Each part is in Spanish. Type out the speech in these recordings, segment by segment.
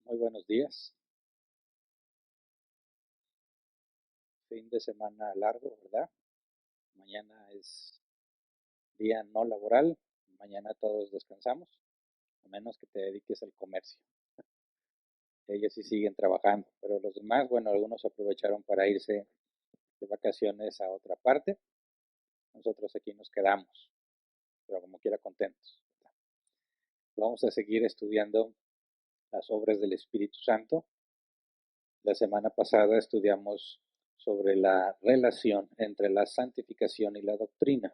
Muy buenos días. Fin de semana largo, ¿verdad? Mañana es día no laboral. Mañana todos descansamos, a menos que te dediques al comercio. Ellos sí siguen trabajando, pero los demás, bueno, algunos aprovecharon para irse de vacaciones a otra parte. Nosotros aquí nos quedamos, pero como quiera contentos. Vamos a seguir estudiando las obras del Espíritu Santo. La semana pasada estudiamos sobre la relación entre la santificación y la doctrina.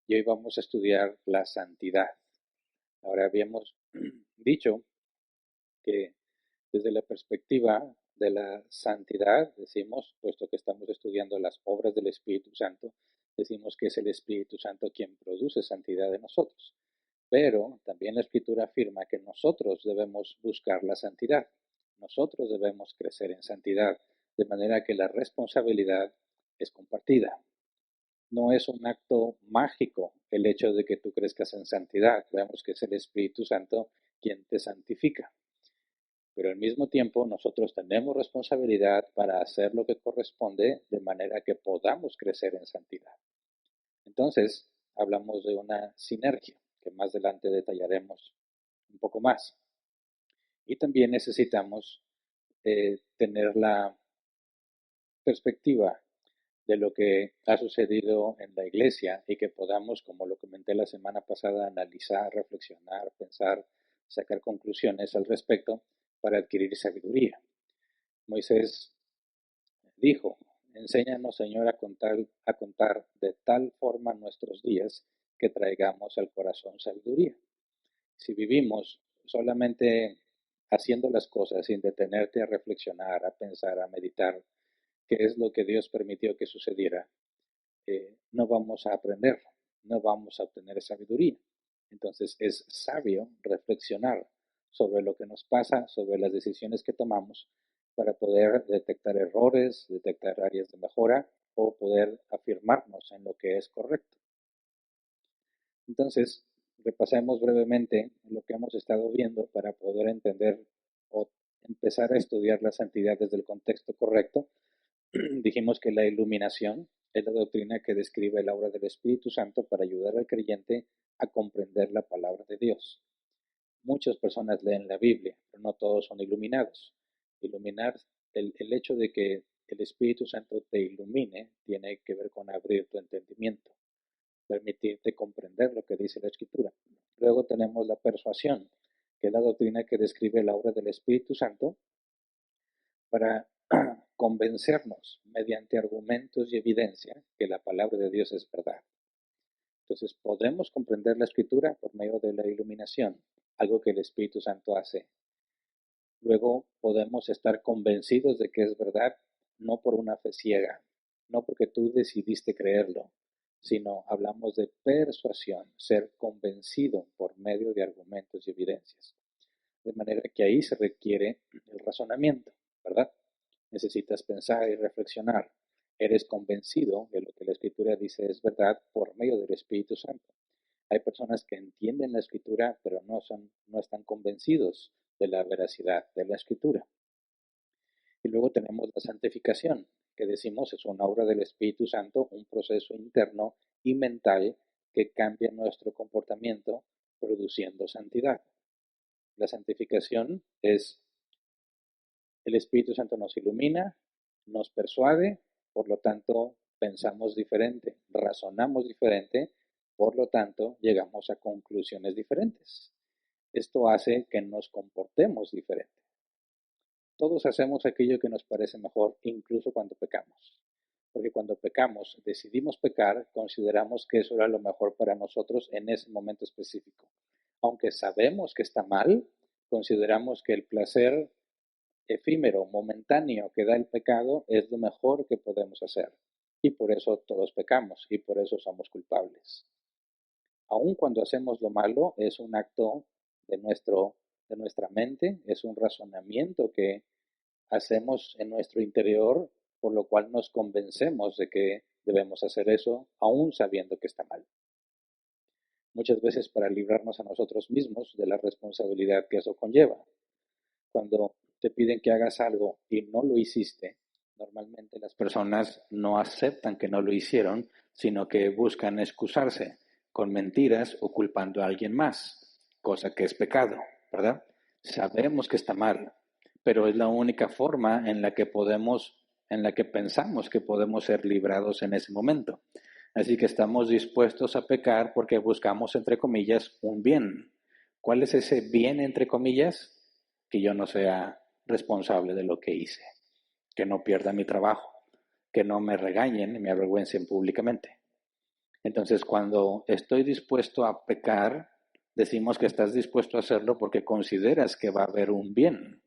Y hoy vamos a estudiar la santidad. Ahora habíamos dicho que desde la perspectiva de la santidad, decimos, puesto que estamos estudiando las obras del Espíritu Santo, decimos que es el Espíritu Santo quien produce santidad en nosotros. Pero también la Escritura afirma que nosotros debemos buscar la santidad. Nosotros debemos crecer en santidad, de manera que la responsabilidad es compartida. No es un acto mágico el hecho de que tú crezcas en santidad. Veamos que es el Espíritu Santo quien te santifica. Pero al mismo tiempo nosotros tenemos responsabilidad para hacer lo que corresponde de manera que podamos crecer en santidad. Entonces, hablamos de una sinergia que más adelante detallaremos un poco más. Y también necesitamos tener la perspectiva de lo que ha sucedido en la iglesia y que podamos, como lo comenté la semana pasada, analizar, reflexionar, pensar, sacar conclusiones al respecto para adquirir sabiduría. Moisés dijo, enséñanos, Señor, a contar de tal forma nuestros días que traigamos al corazón sabiduría. Si vivimos solamente haciendo las cosas sin detenerte a reflexionar, a pensar, a meditar qué es lo que Dios permitió que sucediera, no vamos a aprender, no vamos a obtener sabiduría. Entonces es sabio reflexionar sobre lo que nos pasa, sobre las decisiones que tomamos, para poder detectar errores, detectar áreas de mejora o poder afirmarnos en lo que es correcto. Entonces, repasemos brevemente lo que hemos estado viendo para poder entender o empezar a estudiar la santidad desde el contexto correcto. Dijimos que la iluminación es la doctrina que describe la obra del Espíritu Santo para ayudar al creyente a comprender la palabra de Dios. Muchas personas leen la Biblia, pero no todos son iluminados. Iluminar, el hecho de que el Espíritu Santo te ilumine tiene que ver con abrir tu entendimiento, permitirte comprender lo que dice la Escritura. Luego tenemos la persuasión, que es la doctrina que describe la obra del Espíritu Santo para convencernos mediante argumentos y evidencia que la palabra de Dios es verdad. Entonces podemos comprender la Escritura por medio de la iluminación, algo que el Espíritu Santo hace. Luego podemos estar convencidos de que es verdad, no por una fe ciega, no porque tú decidiste creerlo, sino hablamos de persuasión, ser convencido por medio de argumentos y evidencias. De manera que ahí se requiere el razonamiento, ¿verdad? Necesitas pensar y reflexionar. Eres convencido de lo que la Escritura dice es verdad por medio del Espíritu Santo. Hay personas que entienden la Escritura, pero no están convencidos de la veracidad de la Escritura. Y luego tenemos la santificación, que decimos es una obra del Espíritu Santo, un proceso interno y mental que cambia nuestro comportamiento, produciendo santidad. La santificación es el Espíritu Santo nos ilumina, nos persuade, por lo tanto pensamos diferente, razonamos diferente, por lo tanto llegamos a conclusiones diferentes. Esto hace que nos comportemos diferente. Todos hacemos aquello que nos parece mejor, incluso cuando pecamos. Porque cuando pecamos, decidimos pecar, consideramos que eso era lo mejor para nosotros en ese momento específico. Aunque sabemos que está mal, consideramos que el placer efímero, momentáneo que da el pecado es lo mejor que podemos hacer. Y por eso todos pecamos y por eso somos culpables. Aun cuando hacemos lo malo, es un acto de, de nuestra mente, es un razonamiento que hacemos en nuestro interior, por lo cual nos convencemos de que debemos hacer eso, aún sabiendo que está mal. Muchas veces para librarnos a nosotros mismos de la responsabilidad que eso conlleva. Cuando te piden que hagas algo y no lo hiciste, normalmente las personas no aceptan que no lo hicieron, sino que buscan excusarse con mentiras o culpando a alguien más, cosa que es pecado, ¿verdad? Sabemos que está mal, pero es la única forma en la que pensamos que podemos ser librados en ese momento. Así que estamos dispuestos a pecar porque buscamos, entre comillas, un bien. ¿Cuál es ese bien, entre comillas? Que yo no sea responsable de lo que hice, que no pierda mi trabajo, que no me regañen y me avergüencen públicamente. Entonces, cuando estoy dispuesto a pecar, decimos que estás dispuesto a hacerlo porque consideras que va a haber un bien.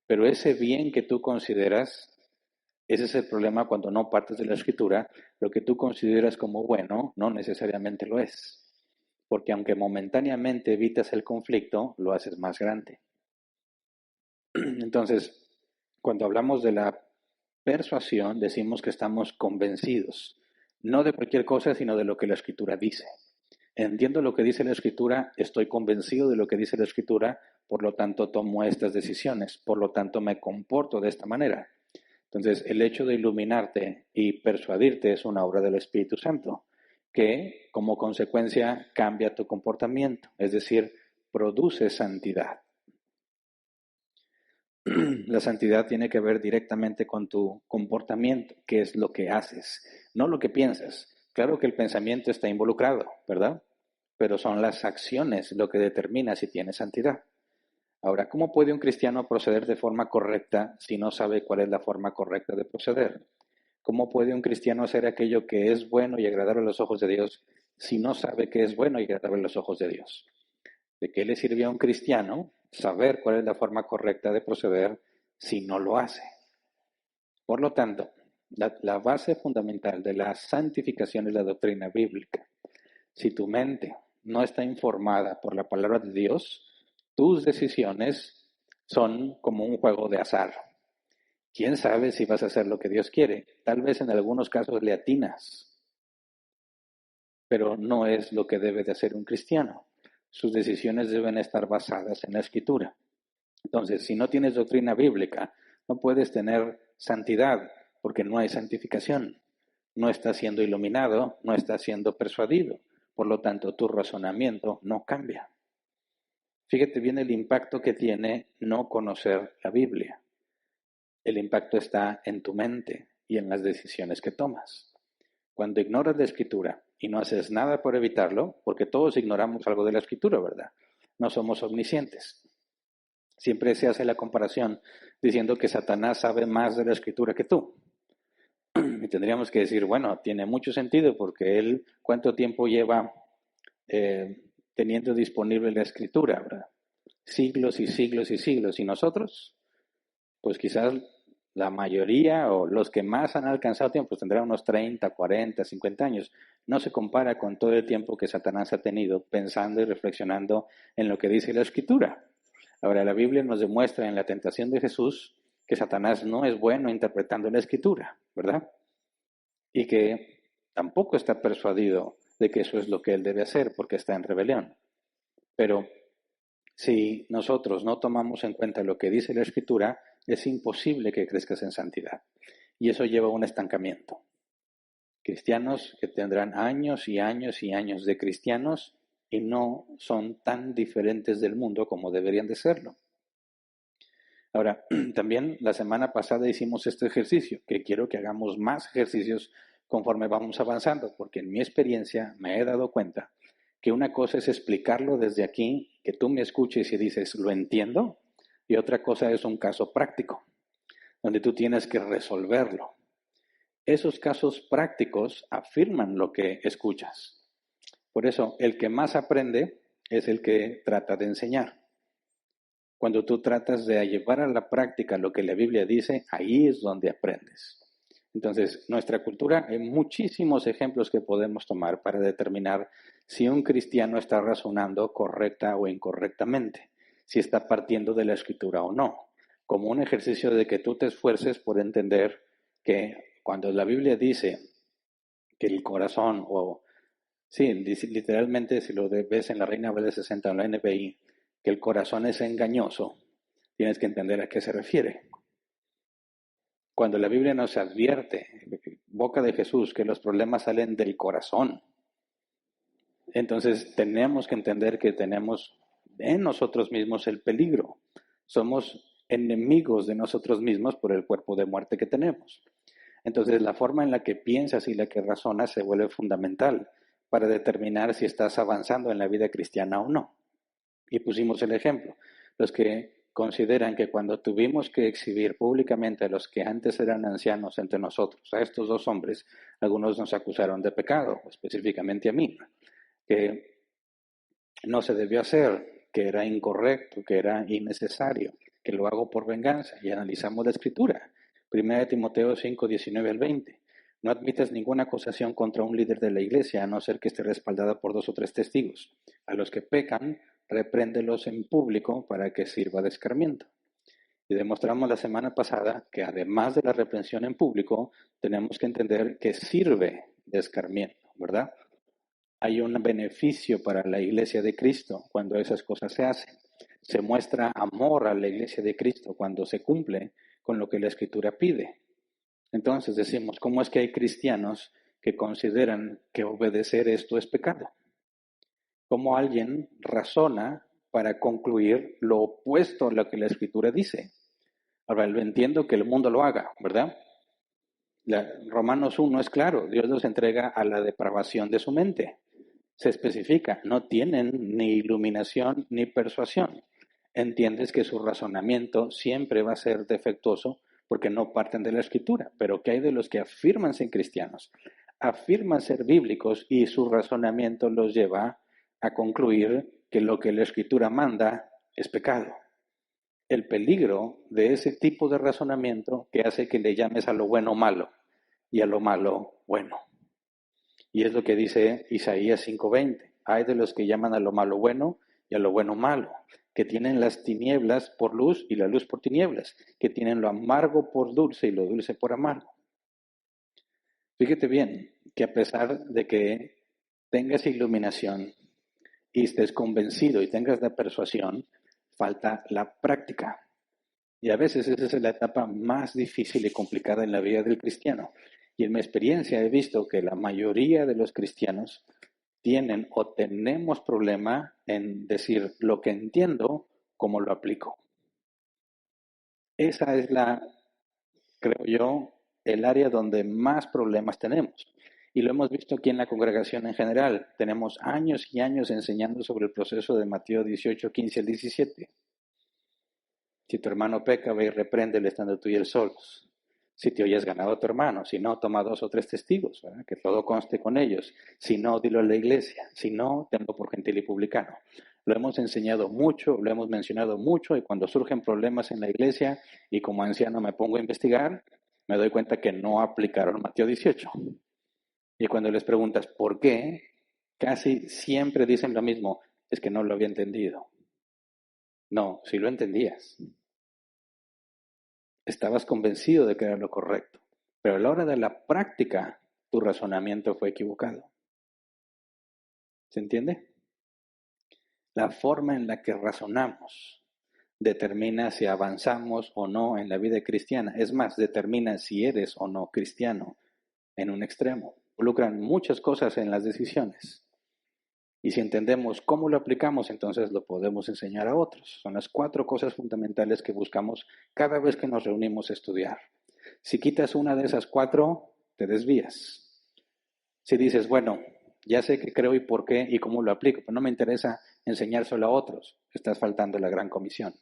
Pero ese bien que tú consideras, ese es el problema cuando no partes de la escritura, lo que tú consideras como bueno no necesariamente lo es. Porque aunque momentáneamente evitas el conflicto, lo haces más grande. Entonces, cuando hablamos de la persuasión, decimos que estamos convencidos, no de cualquier cosa, sino de lo que la escritura dice. Entiendo lo que dice la escritura, estoy convencido de lo que dice la escritura, por lo tanto tomo estas decisiones, por lo tanto me comporto de esta manera. Entonces, el hecho de iluminarte y persuadirte es una obra del Espíritu Santo, que como consecuencia cambia tu comportamiento, es decir, produce santidad. La santidad tiene que ver directamente con tu comportamiento, que es lo que haces, no lo que piensas. Claro que el pensamiento está involucrado, ¿verdad? Pero son las acciones lo que determina si tienes santidad. Ahora, ¿cómo puede un cristiano proceder de forma correcta si no sabe cuál es la forma correcta de proceder? ¿Cómo puede un cristiano hacer aquello que es bueno y agradable a los ojos de Dios si no sabe que es bueno y agradable a los ojos de Dios? ¿De qué le sirve a un cristiano saber cuál es la forma correcta de proceder si no lo hace? Por lo tanto, la base fundamental de la santificación es la doctrina bíblica. Si tu mente no está informada por la palabra de Dios, tus decisiones son como un juego de azar. ¿Quién sabe si vas a hacer lo que Dios quiere? Tal vez en algunos casos le atinas, pero no es lo que debe de hacer un cristiano. Sus decisiones deben estar basadas en la Escritura. Entonces, si no tienes doctrina bíblica, no puedes tener santidad, porque no hay santificación. No estás siendo iluminado, no estás siendo persuadido. Por lo tanto, tu razonamiento no cambia. Fíjate bien el impacto que tiene no conocer la Biblia. El impacto está en tu mente y en las decisiones que tomas. Cuando ignoras la Escritura y no haces nada por evitarlo, porque todos ignoramos algo de la Escritura, ¿verdad? No somos omniscientes. Siempre se hace la comparación diciendo que Satanás sabe más de la Escritura que tú. Y tendríamos que decir, bueno, tiene mucho sentido porque él, ¿cuánto tiempo lleva teniendo disponible la Escritura, ¿verdad? Siglos y siglos y siglos. ¿Y nosotros? Pues quizás la mayoría o los que más han alcanzado tiempo pues tendrán unos 30, 40, 50 años. No se compara con todo el tiempo que Satanás ha tenido pensando y reflexionando en lo que dice la Escritura. Ahora, la Biblia nos demuestra en la tentación de Jesús que Satanás no es bueno interpretando la Escritura, ¿verdad? Y que tampoco está persuadido de que eso es lo que él debe hacer porque está en rebelión. Pero si nosotros no tomamos en cuenta lo que dice la Escritura, es imposible que crezcas en santidad. Y eso lleva a un estancamiento. Cristianos que tendrán años y años y años de cristianos y no son tan diferentes del mundo como deberían de serlo. Ahora, también la semana pasada hicimos este ejercicio, que quiero que hagamos más ejercicios conforme vamos avanzando, porque en mi experiencia me he dado cuenta que una cosa es explicarlo desde aquí, que tú me escuches y dices, lo entiendo, y otra cosa es un caso práctico, donde tú tienes que resolverlo. Esos casos prácticos afirman lo que escuchas. Por eso, el que más aprende es el que trata de enseñar. Cuando tú tratas de llevar a la práctica lo que la Biblia dice, ahí es donde aprendes. Entonces, nuestra cultura, hay muchísimos ejemplos que podemos tomar para determinar si un cristiano está razonando correcta o incorrectamente, si está partiendo de la Escritura o no, como un ejercicio de que tú te esfuerces por entender que cuando la Biblia dice que el corazón, o sí, literalmente si lo ves en la Reina Valera 60 o en la NBI, que el corazón es engañoso, tienes que entender a qué se refiere. Cuando la Biblia nos advierte, boca de Jesús, que los problemas salen del corazón, entonces tenemos que entender que tenemos en nosotros mismos el peligro. Somos enemigos de nosotros mismos por el cuerpo de muerte que tenemos. Entonces la forma en la que piensas y la que razonas se vuelve fundamental para determinar si estás avanzando en la vida cristiana o no. Y pusimos el ejemplo. Los que consideran que cuando tuvimos que exhibir públicamente a los que antes eran ancianos entre nosotros, a estos dos hombres, algunos nos acusaron de pecado, específicamente a mí, que no se debió hacer, que era incorrecto, que era innecesario, que lo hago por venganza. Y analizamos la Escritura. 1 Timoteo 5, 19 al 20. No admitas ninguna acusación contra un líder de la iglesia, a no ser que esté respaldada por 2 o 3 testigos. A los que pecan, repréndelos en público para que sirva de escarmiento. Y demostramos la semana pasada que además de la reprensión en público, tenemos que entender que sirve de escarmiento, ¿verdad? Hay un beneficio para la iglesia de Cristo cuando esas cosas se hacen. Se muestra amor a la iglesia de Cristo cuando se cumple con lo que la Escritura pide. Entonces decimos, ¿cómo es que hay cristianos que consideran que obedecer esto es pecado? ¿Cómo alguien razona para concluir lo opuesto a lo que la Escritura dice? Ahora, lo entiendo que el mundo lo haga, ¿verdad? Romanos 1 es claro, Dios los entrega a la depravación de su mente. Se especifica, no tienen ni iluminación ni persuasión. Entiendes que su razonamiento siempre va a ser defectuoso porque no parten de la Escritura. Pero ¿qué hay de los que afirman ser cristianos? Afirman ser bíblicos y su razonamiento los lleva a concluir que lo que la Escritura manda es pecado. El peligro de ese tipo de razonamiento que hace que le llames a lo bueno malo y a lo malo bueno. Y es lo que dice Isaías 5:20. Hay de los que llaman a lo malo bueno y a lo bueno malo, que tienen las tinieblas por luz y la luz por tinieblas, que tienen lo amargo por dulce y lo dulce por amargo. Fíjate bien que a pesar de que tengas iluminación y estés convencido y tengas la persuasión, falta la práctica. Y a veces esa es la etapa más difícil y complicada en la vida del cristiano. Y en mi experiencia he visto que la mayoría de los cristianos tienen o tenemos problema en decir lo que entiendo, cómo lo aplico. Esa es creo yo, el área donde más problemas tenemos. Y lo hemos visto aquí en la congregación en general. Tenemos años y años enseñando sobre el proceso de Mateo 18, 15 al 17. Si tu hermano peca, ve y repréndele estando tú y él solos. Si te oyes ganado a tu hermano, si no, toma 2 o 3 testigos, ¿verdad? Que todo conste con ellos. Si no, dilo a la iglesia. Si no, tenlo por gentil y publicano. Lo hemos enseñado mucho, lo hemos mencionado mucho, y cuando surgen problemas en la iglesia y como anciano me pongo a investigar, me doy cuenta que no aplicaron Mateo 18. Y cuando les preguntas por qué, casi siempre dicen lo mismo, es que no lo había entendido. No, si lo entendías. Estabas convencido de que era lo correcto, pero a la hora de la práctica, tu razonamiento fue equivocado. ¿Se entiende? La forma en la que razonamos determina si avanzamos o no en la vida cristiana. Es más, determina si eres o no cristiano en un extremo. Involucran muchas cosas en las decisiones. Y si entendemos cómo lo aplicamos, entonces lo podemos enseñar a otros. Son las 4 cosas fundamentales que buscamos cada vez que nos reunimos a estudiar. Si quitas una de esas 4, te desvías. Si dices, bueno, ya sé qué creo y por qué y cómo lo aplico, pero no me interesa enseñárselo a otros, estás faltando la gran comisión.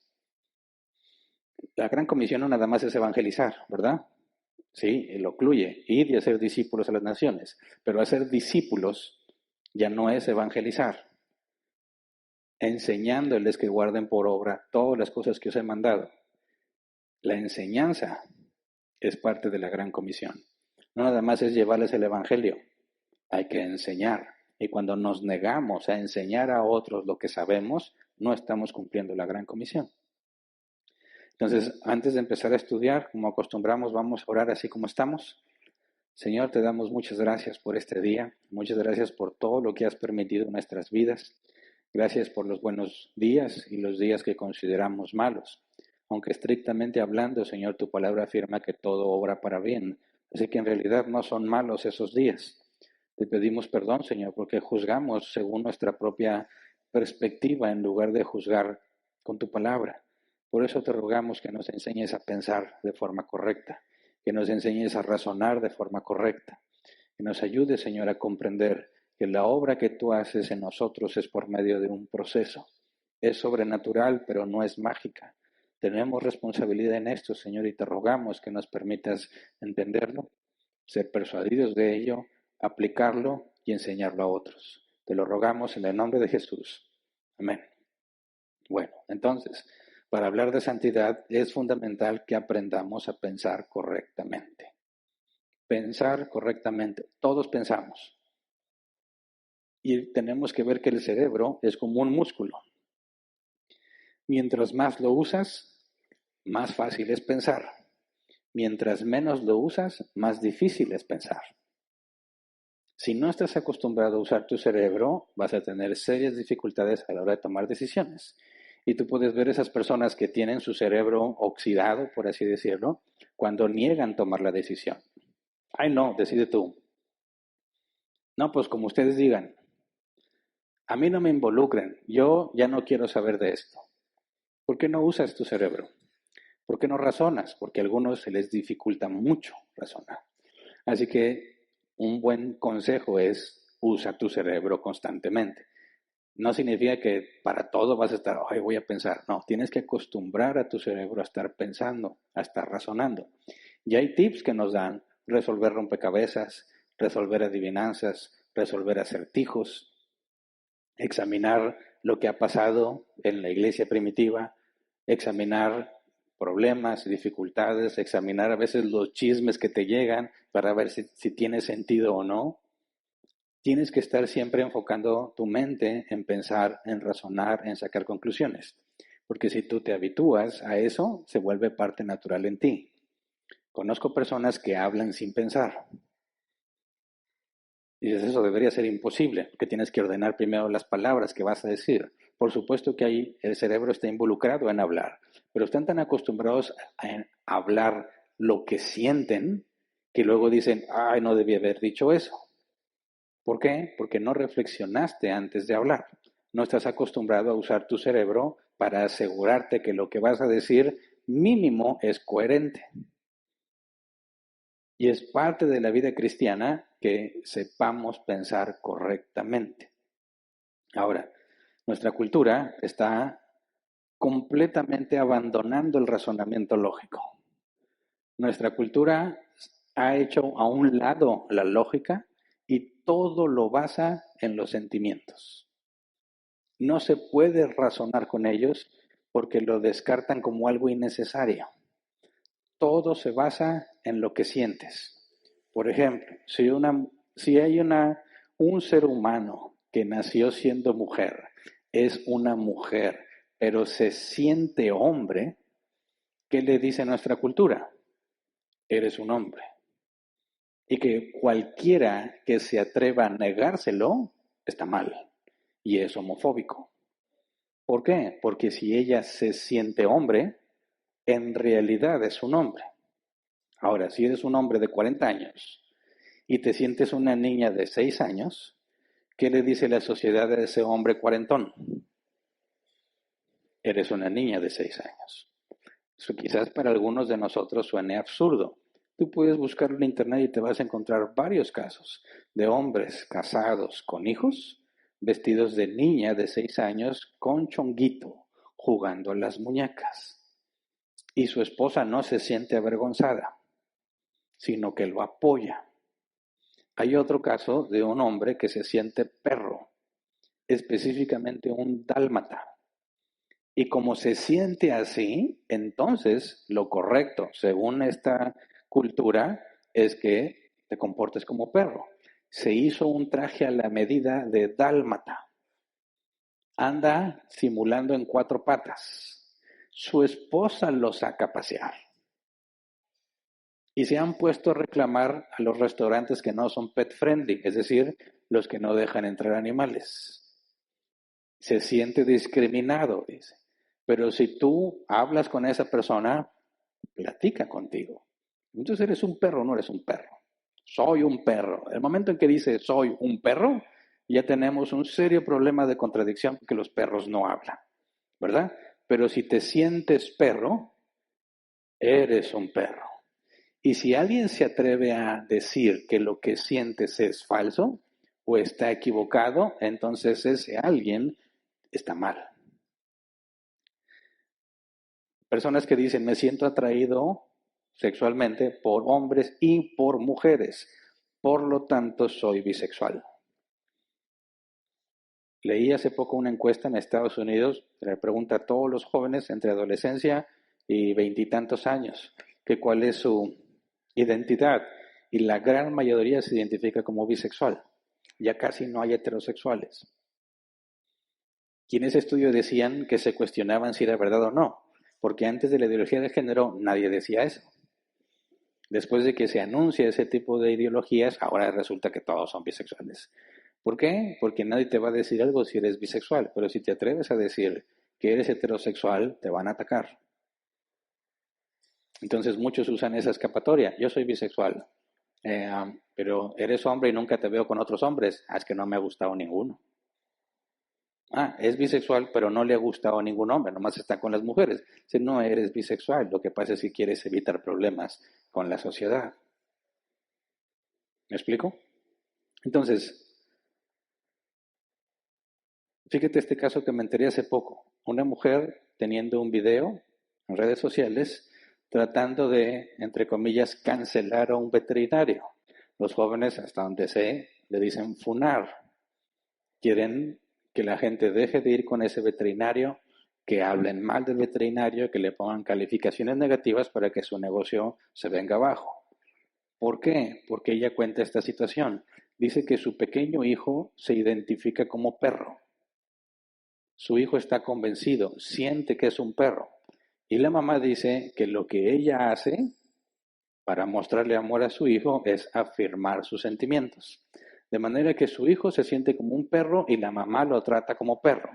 La gran comisión no nada más es evangelizar, ¿verdad? Sí, lo incluye, ir y hacer discípulos a las naciones, pero hacer discípulos ya no es evangelizar, enseñándoles que guarden por obra todas las cosas que os he mandado. La enseñanza es parte de la gran comisión. No nada más es llevarles el evangelio, hay que enseñar. Y cuando nos negamos a enseñar a otros lo que sabemos, no estamos cumpliendo la gran comisión. Entonces, antes de empezar a estudiar, como acostumbramos, vamos a orar así como estamos. Señor, te damos muchas gracias por este día, muchas gracias por todo lo que has permitido en nuestras vidas. Gracias por los buenos días y los días que consideramos malos. aunque estrictamente hablando, Señor, tu palabra afirma que todo obra para bien. Así que en realidad no son malos esos días. Te pedimos perdón, Señor, porque juzgamos según nuestra propia perspectiva en lugar de juzgar con tu palabra. Por eso te rogamos que nos enseñes a pensar de forma correcta, que nos enseñes a razonar de forma correcta, que nos ayudes, Señor, a comprender que la obra que tú haces en nosotros es por medio de un proceso. Es sobrenatural, pero no es mágica. Tenemos responsabilidad en esto, Señor, y te rogamos que nos permitas entenderlo, ser persuadidos de ello, aplicarlo y enseñarlo a otros. Te lo rogamos en el nombre de Jesús. Amén. Bueno, entonces, para hablar de santidad es fundamental que aprendamos a pensar correctamente. Pensar correctamente. Todos pensamos. Y tenemos que ver que el cerebro es como un músculo. Mientras más lo usas, más fácil es pensar. Mientras menos lo usas, más difícil es pensar. Si no estás acostumbrado a usar tu cerebro, vas a tener serias dificultades a la hora de tomar decisiones. Y tú puedes ver esas personas que tienen su cerebro oxidado, por así decirlo, cuando niegan tomar la decisión. Ay, no, decide tú. No, pues como ustedes digan. A mí no me involucren. Yo ya no quiero saber de esto. ¿Por qué no usas tu cerebro? ¿Por qué no razonas? Porque a algunos se les dificulta mucho razonar. Así que un buen consejo es usa tu cerebro constantemente. No significa que para todo vas a estar, ay, voy a pensar. No, tienes que acostumbrar a tu cerebro a estar pensando, a estar razonando. Y hay tips que nos dan: resolver rompecabezas, resolver adivinanzas, resolver acertijos, examinar lo que ha pasado en la iglesia primitiva, examinar problemas, dificultades, examinar a veces los chismes que te llegan para ver si tiene sentido o no. Tienes que estar siempre enfocando tu mente en pensar, en razonar, en sacar conclusiones. Porque si tú te habitúas a eso, se vuelve parte natural en ti. Conozco personas que hablan sin pensar. Y dices, eso debería ser imposible, porque tienes que ordenar primero las palabras que vas a decir. Por supuesto que ahí el cerebro está involucrado en hablar, pero están tan acostumbrados a hablar lo que sienten que luego dicen, ay, no debí haber dicho eso. ¿Por qué? Porque no reflexionaste antes de hablar. No estás acostumbrado a usar tu cerebro para asegurarte que lo que vas a decir mínimo es coherente. Y es parte de la vida cristiana que sepamos pensar correctamente. Ahora, nuestra cultura está completamente abandonando el razonamiento lógico. Nuestra cultura ha hecho a un lado la lógica y todo lo basa en los sentimientos. No se puede razonar con ellos porque lo descartan como algo innecesario. Todo se basa en lo que sientes. Por ejemplo, si hay un ser humano que nació siendo mujer, es una mujer, pero se siente hombre, ¿qué le dice nuestra cultura? Eres un hombre. Y que cualquiera que se atreva a negárselo está mal y es homofóbico. ¿Por qué? Porque si ella se siente hombre, en realidad es un hombre. Ahora, si eres un hombre de 40 años y te sientes una niña de 6 años, ¿qué le dice la sociedad a ese hombre cuarentón? Eres una niña de 6 años. Eso quizás para algunos de nosotros suene absurdo. Tú puedes buscarlo en internet y te vas a encontrar varios casos de hombres casados con hijos, vestidos de niña de 6 años con chonguito, jugando a las muñecas. Y su esposa no se siente avergonzada, sino que lo apoya. Hay otro caso de un hombre que se siente perro, específicamente un dálmata. Y como se siente así, entonces lo correcto, según esta cultura, es que te comportes como perro. Se hizo un traje a la medida de dálmata. Anda simulando en 4 patas. Su esposa lo saca a pasear. Y se han puesto a reclamar a los restaurantes que no son pet friendly, es decir, los que no dejan entrar animales. Se siente discriminado, dice. Pero si tú hablas con esa persona, platica contigo. Entonces eres un perro o no eres un perro. Soy un perro. El momento en que dice soy un perro, ya tenemos un serio problema de contradicción que los perros no hablan, ¿verdad? Pero si te sientes perro, eres un perro. Y si alguien se atreve a decir que lo que sientes es falso o está equivocado, entonces ese alguien está mal. Personas que dicen, me siento atraído sexualmente por hombres y por mujeres, por lo tanto soy bisexual. Leí hace poco una encuesta en Estados Unidos, que le pregunta a todos los jóvenes entre adolescencia y veintitantos años que cuál es su identidad, y la gran mayoría se identifica como bisexual. Ya casi no hay heterosexuales. Y en ese estudio decían que se cuestionaban si era verdad o no, porque antes de la ideología de género nadie decía eso. Después de que se anuncia ese tipo de ideologías, ahora resulta que todos son bisexuales. ¿Por qué? Porque nadie te va a decir algo si eres bisexual, pero si te atreves a decir que eres heterosexual, te van a atacar. Entonces muchos usan esa escapatoria. Yo soy bisexual, pero eres hombre y nunca te veo con otros hombres. Es que no me ha gustado ninguno. Es bisexual, pero no le ha gustado a ningún hombre, nomás está con las mujeres. Si no eres bisexual, lo que pasa es que quieres evitar problemas con la sociedad. ¿Me explico? Entonces, fíjate este caso que me enteré hace poco. Una mujer teniendo un video en redes sociales tratando de, entre comillas, cancelar a un veterinario. Los jóvenes, hasta donde sé, le dicen funar. Quieren que la gente deje de ir con ese veterinario, que hablen mal del veterinario, que le pongan calificaciones negativas para que su negocio se venga abajo. ¿Por qué? Porque ella cuenta esta situación. Dice que su pequeño hijo se identifica como perro. Su hijo está convencido, siente que es un perro. Y la mamá dice que lo que ella hace para mostrarle amor a su hijo es afirmar sus sentimientos. De manera que su hijo se siente como un perro y la mamá lo trata como perro.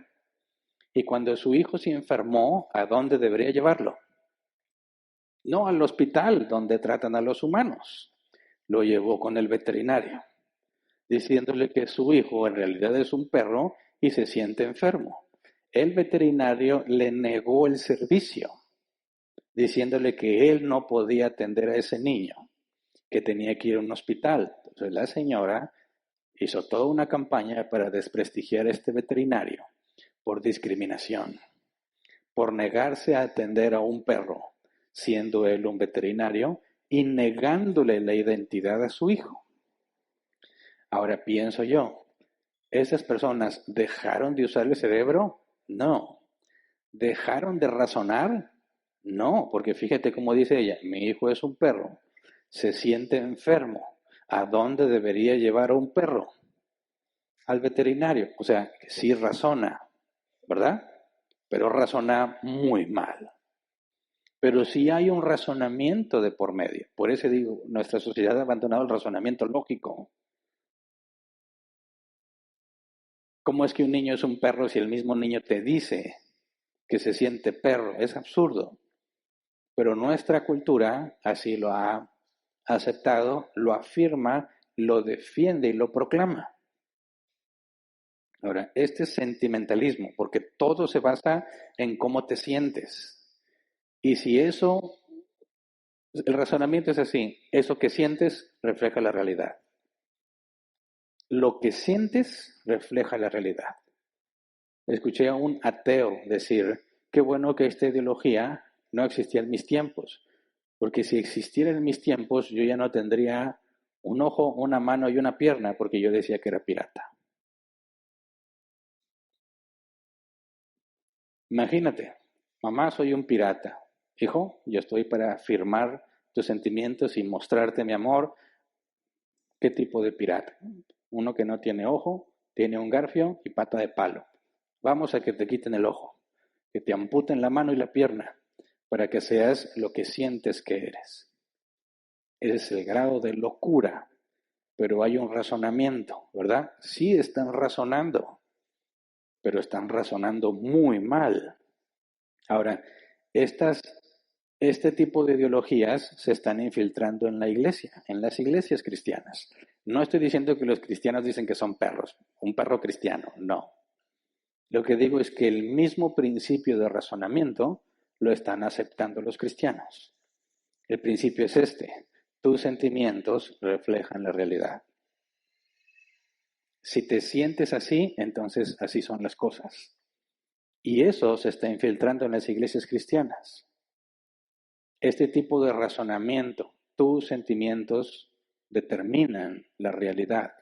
Y cuando su hijo se enfermó, ¿a dónde debería llevarlo? No al hospital donde tratan a los humanos. Lo llevó con el veterinario, diciéndole que su hijo en realidad es un perro y se siente enfermo. El veterinario le negó el servicio, diciéndole que él no podía atender a ese niño, que tenía que ir a un hospital. Entonces la señora hizo toda una campaña para desprestigiar a este veterinario por discriminación, por negarse a atender a un perro, siendo él un veterinario, y negándole la identidad a su hijo. Ahora pienso yo, ¿esas personas dejaron de usar el cerebro? No. ¿Dejaron de razonar? No, porque fíjate cómo dice ella, mi hijo es un perro, se siente enfermo. ¿A dónde debería llevar a un perro? Al veterinario. O sea, que sí razona, ¿verdad? Pero razona muy mal. Pero sí hay un razonamiento de por medio. Por eso digo, nuestra sociedad ha abandonado el razonamiento lógico. ¿Cómo es que un niño es un perro si el mismo niño te dice que se siente perro? Es absurdo. Pero nuestra cultura así lo ha aceptado, lo afirma, lo defiende y lo proclama. Ahora, este es sentimentalismo, porque todo se basa en cómo te sientes. Y si eso, el razonamiento es así, eso que sientes refleja la realidad. Lo que sientes refleja la realidad. Escuché a un ateo decir, qué bueno que esta ideología no existía en mis tiempos, porque si existiera en mis tiempos yo ya no tendría un ojo, una mano y una pierna, porque yo decía que era pirata. Imagínate, mamá, soy un pirata. Hijo, yo estoy para afirmar tus sentimientos y mostrarte mi amor. ¿Qué tipo de pirata? Uno que no tiene ojo, tiene un garfio y pata de palo. Vamos a que te quiten el ojo, que te amputen la mano y la pierna, para que seas lo que sientes que eres. Ese es el grado de locura, pero hay un razonamiento, ¿verdad? Sí están razonando, pero están razonando muy mal. Ahora, este tipo de ideologías se están infiltrando en la iglesia, en las iglesias cristianas. No estoy diciendo que los cristianos dicen que son perros, un perro cristiano, no. Lo que digo es que el mismo principio de razonamiento lo están aceptando los cristianos. El principio es este: tus sentimientos reflejan la realidad. Si te sientes así, entonces así son las cosas. Y eso se está infiltrando en las iglesias cristianas. Este tipo de razonamiento, tus sentimientos determinan la realidad.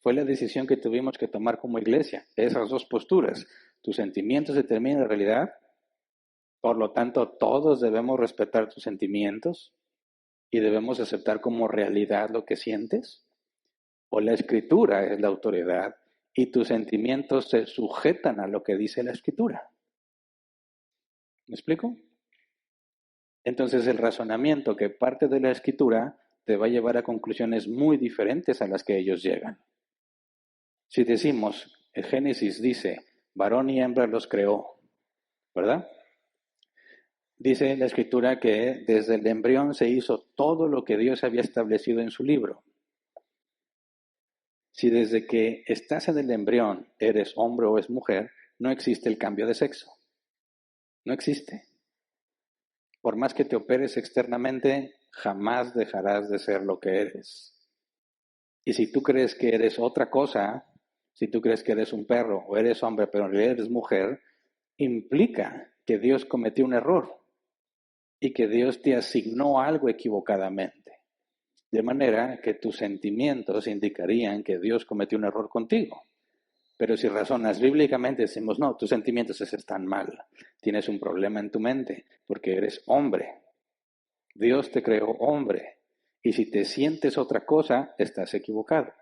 Fue la decisión que tuvimos que tomar como iglesia, esas dos posturas. Tus sentimientos determinan la realidad, por lo tanto todos debemos respetar tus sentimientos y debemos aceptar como realidad lo que sientes. O la escritura es la autoridad y tus sentimientos se sujetan a lo que dice la escritura. ¿Me explico? Entonces el razonamiento que parte de la escritura te va a llevar a conclusiones muy diferentes a las que ellos llegan. Si decimos, el Génesis dice, varón y hembra los creó, ¿verdad? Dice la escritura que desde el embrión se hizo todo lo que Dios había establecido en su libro. Si desde que estás en el embrión eres hombre o es mujer, no existe el cambio de sexo. No existe. Por más que te operes externamente, jamás dejarás de ser lo que eres. Y si tú crees que eres otra cosa, si tú crees que eres un perro o eres hombre, pero en realidad eres mujer, implica que Dios cometió un error y que Dios te asignó algo equivocadamente. De manera que tus sentimientos indicarían que Dios cometió un error contigo. Pero si razonas bíblicamente, decimos, no, tus sentimientos están mal. Tienes un problema en tu mente porque eres hombre. Dios te creó hombre. Y si te sientes otra cosa, estás equivocado.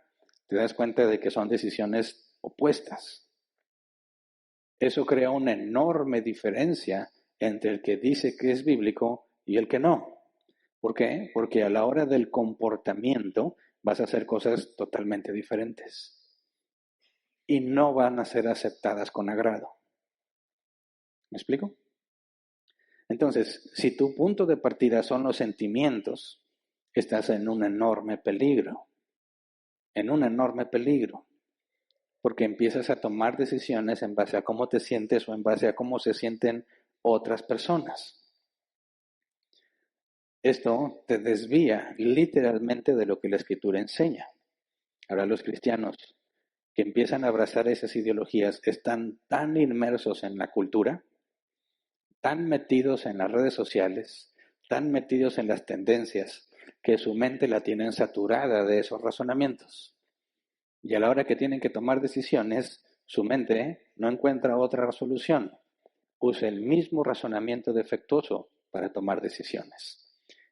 Te das cuenta de que son decisiones opuestas. Eso crea una enorme diferencia entre el que dice que es bíblico y el que no. ¿Por qué? Porque a la hora del comportamiento vas a hacer cosas totalmente diferentes y no van a ser aceptadas con agrado. ¿Me explico? Entonces, si tu punto de partida son los sentimientos, estás en un enorme peligro, porque empiezas a tomar decisiones en base a cómo te sientes o en base a cómo se sienten otras personas. Esto te desvía literalmente de lo que la Escritura enseña. Ahora los cristianos que empiezan a abrazar esas ideologías están tan inmersos en la cultura, tan metidos en las redes sociales, tan metidos en las tendencias, que su mente la tienen saturada de esos razonamientos. Y a la hora que tienen que tomar decisiones, su mente no encuentra otra resolución. Usa el mismo razonamiento defectuoso para tomar decisiones.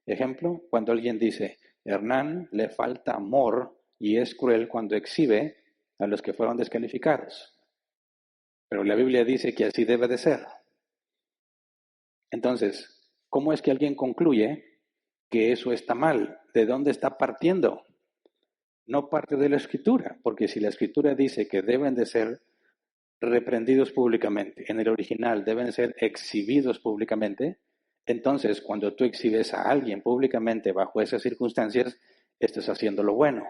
Ejemplo, cuando alguien dice, Hernán le falta amor y es cruel cuando exhibe a los que fueron descalificados. Pero la Biblia dice que así debe de ser. Entonces, ¿cómo es que alguien concluye que eso está mal? ¿De dónde está partiendo? No parte de la Escritura, porque si la Escritura dice que deben de ser reprendidos públicamente, en el original deben ser exhibidos públicamente, entonces cuando tú exhibes a alguien públicamente bajo esas circunstancias, estás haciendo lo bueno.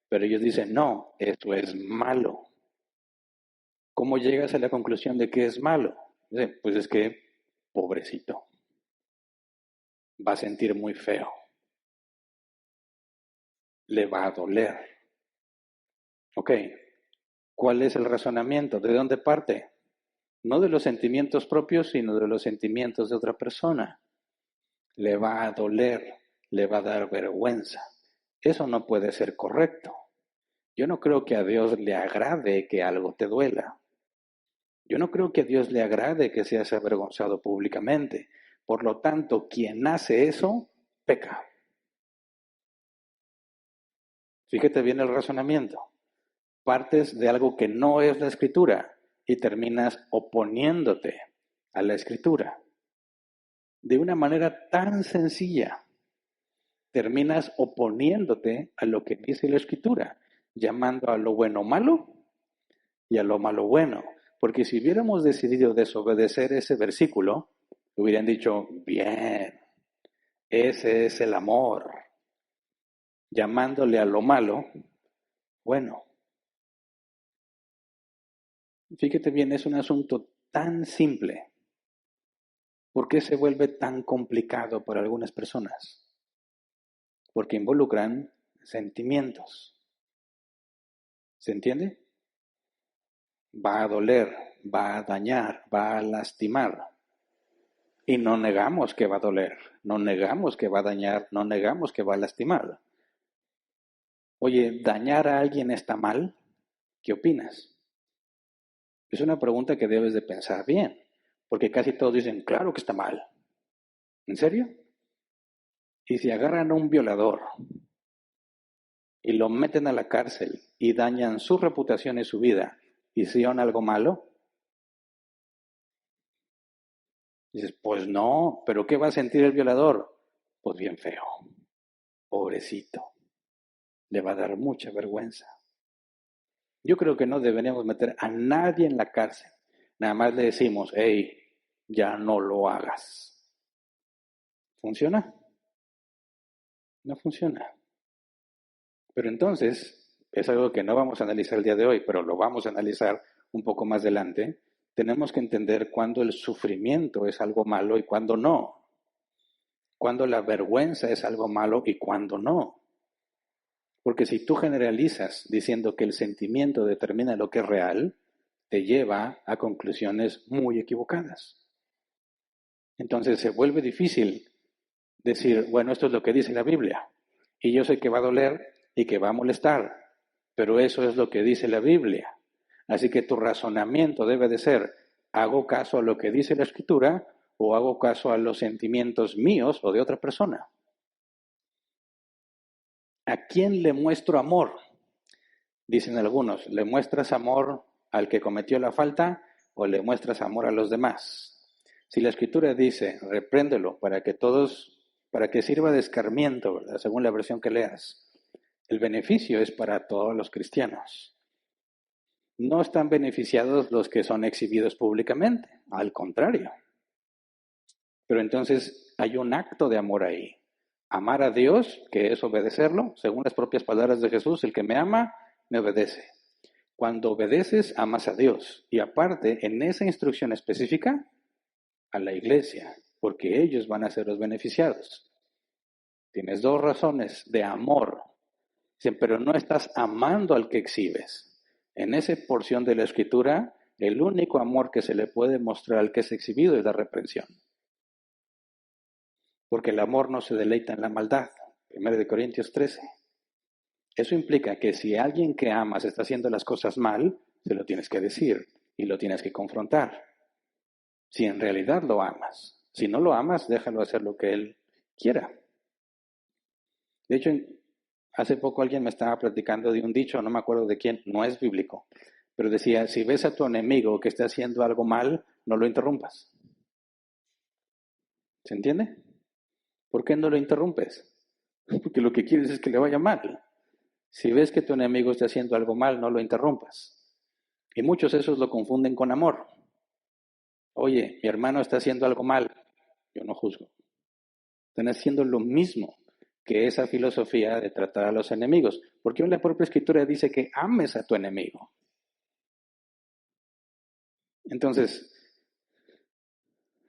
Pero ellos dicen, no, esto es malo. ¿Cómo llegas a la conclusión de que es malo? Pues es que, pobrecito, va a sentir muy feo. Le va a doler. Ok, ¿cuál es el razonamiento? ¿De dónde parte? No de los sentimientos propios, sino de los sentimientos de otra persona. Le va a doler, le va a dar vergüenza. Eso no puede ser correcto. Yo no creo que a Dios le agrade que algo te duela. Yo no creo que a Dios le agrade que seas avergonzado públicamente. Por lo tanto, quien hace eso, peca. Fíjate bien el razonamiento. Partes de algo que no es la Escritura y terminas oponiéndote a la Escritura. De una manera tan sencilla, terminas oponiéndote a lo que dice la Escritura, llamando a lo bueno malo y a lo malo bueno. Porque si hubiéramos decidido desobedecer ese versículo, hubieran dicho, bien, ese es el amor, llamándole a lo malo, bueno. Fíjate bien, es un asunto tan simple. ¿Por qué se vuelve tan complicado para algunas personas? Porque involucran sentimientos. ¿Se entiende? Va a doler, va a dañar, va a lastimar. Y no negamos que va a doler, no negamos que va a dañar, no negamos que va a lastimar. Oye, ¿dañar a alguien está mal? ¿Qué opinas? Es una pregunta que debes de pensar bien, porque casi todos dicen, claro que está mal. ¿En serio? Y si agarran a un violador y lo meten a la cárcel y dañan su reputación y su vida, ¿hicieron algo malo? Dices, pues no, pero ¿qué va a sentir el violador? Pues bien feo, pobrecito, le va a dar mucha vergüenza. Yo creo que no deberíamos meter a nadie en la cárcel. Nada más le decimos, hey, ya no lo hagas. ¿Funciona? No funciona. Pero entonces, es algo que no vamos a analizar el día de hoy, pero lo vamos a analizar un poco más adelante. Tenemos que entender cuándo el sufrimiento es algo malo y cuándo no. Cuándo la vergüenza es algo malo y cuándo no. Porque si tú generalizas diciendo que el sentimiento determina lo que es real, te lleva a conclusiones muy equivocadas. Entonces se vuelve difícil decir, bueno, esto es lo que dice la Biblia. Y yo sé que va a doler y que va a molestar, pero eso es lo que dice la Biblia. Así que tu razonamiento debe de ser, ¿hago caso a lo que dice la Escritura o hago caso a los sentimientos míos o de otra persona? ¿A quién le muestro amor? Dicen algunos, ¿le muestras amor al que cometió la falta o le muestras amor a los demás? Si la Escritura dice, repréndelo para que sirva de escarmiento, ¿verdad? Según la versión que leas, el beneficio es para todos los cristianos. No están beneficiados los que son exhibidos públicamente, al contrario. Pero entonces hay un acto de amor ahí. Amar a Dios, que es obedecerlo, según las propias palabras de Jesús, el que me ama, me obedece. Cuando obedeces, amas a Dios. Y aparte, en esa instrucción específica, a la iglesia, porque ellos van a ser los beneficiados. Tienes dos razones de amor, pero no estás amando al que exhibes. En esa porción de la Escritura, el único amor que se le puede mostrar al que es exhibido es la reprensión. Porque el amor no se deleita en la maldad. 1 Corintios 13. Eso implica que si alguien que amas está haciendo las cosas mal, se lo tienes que decir y lo tienes que confrontar. Si en realidad lo amas. Si no lo amas, déjalo hacer lo que él quiera. De hecho, hace poco alguien me estaba platicando de un dicho, no me acuerdo de quién, no es bíblico, pero decía, si ves a tu enemigo que está haciendo algo mal, no lo interrumpas. ¿Se entiende? ¿Por qué no lo interrumpes? Porque lo que quieres es que le vaya mal. Si ves que tu enemigo está haciendo algo mal, no lo interrumpas. Y muchos esos lo confunden con amor. Oye, mi hermano está haciendo algo mal, yo no juzgo. Están haciendo lo mismo que esa filosofía de tratar a los enemigos. Porque la propia Escritura dice que ames a tu enemigo. Entonces,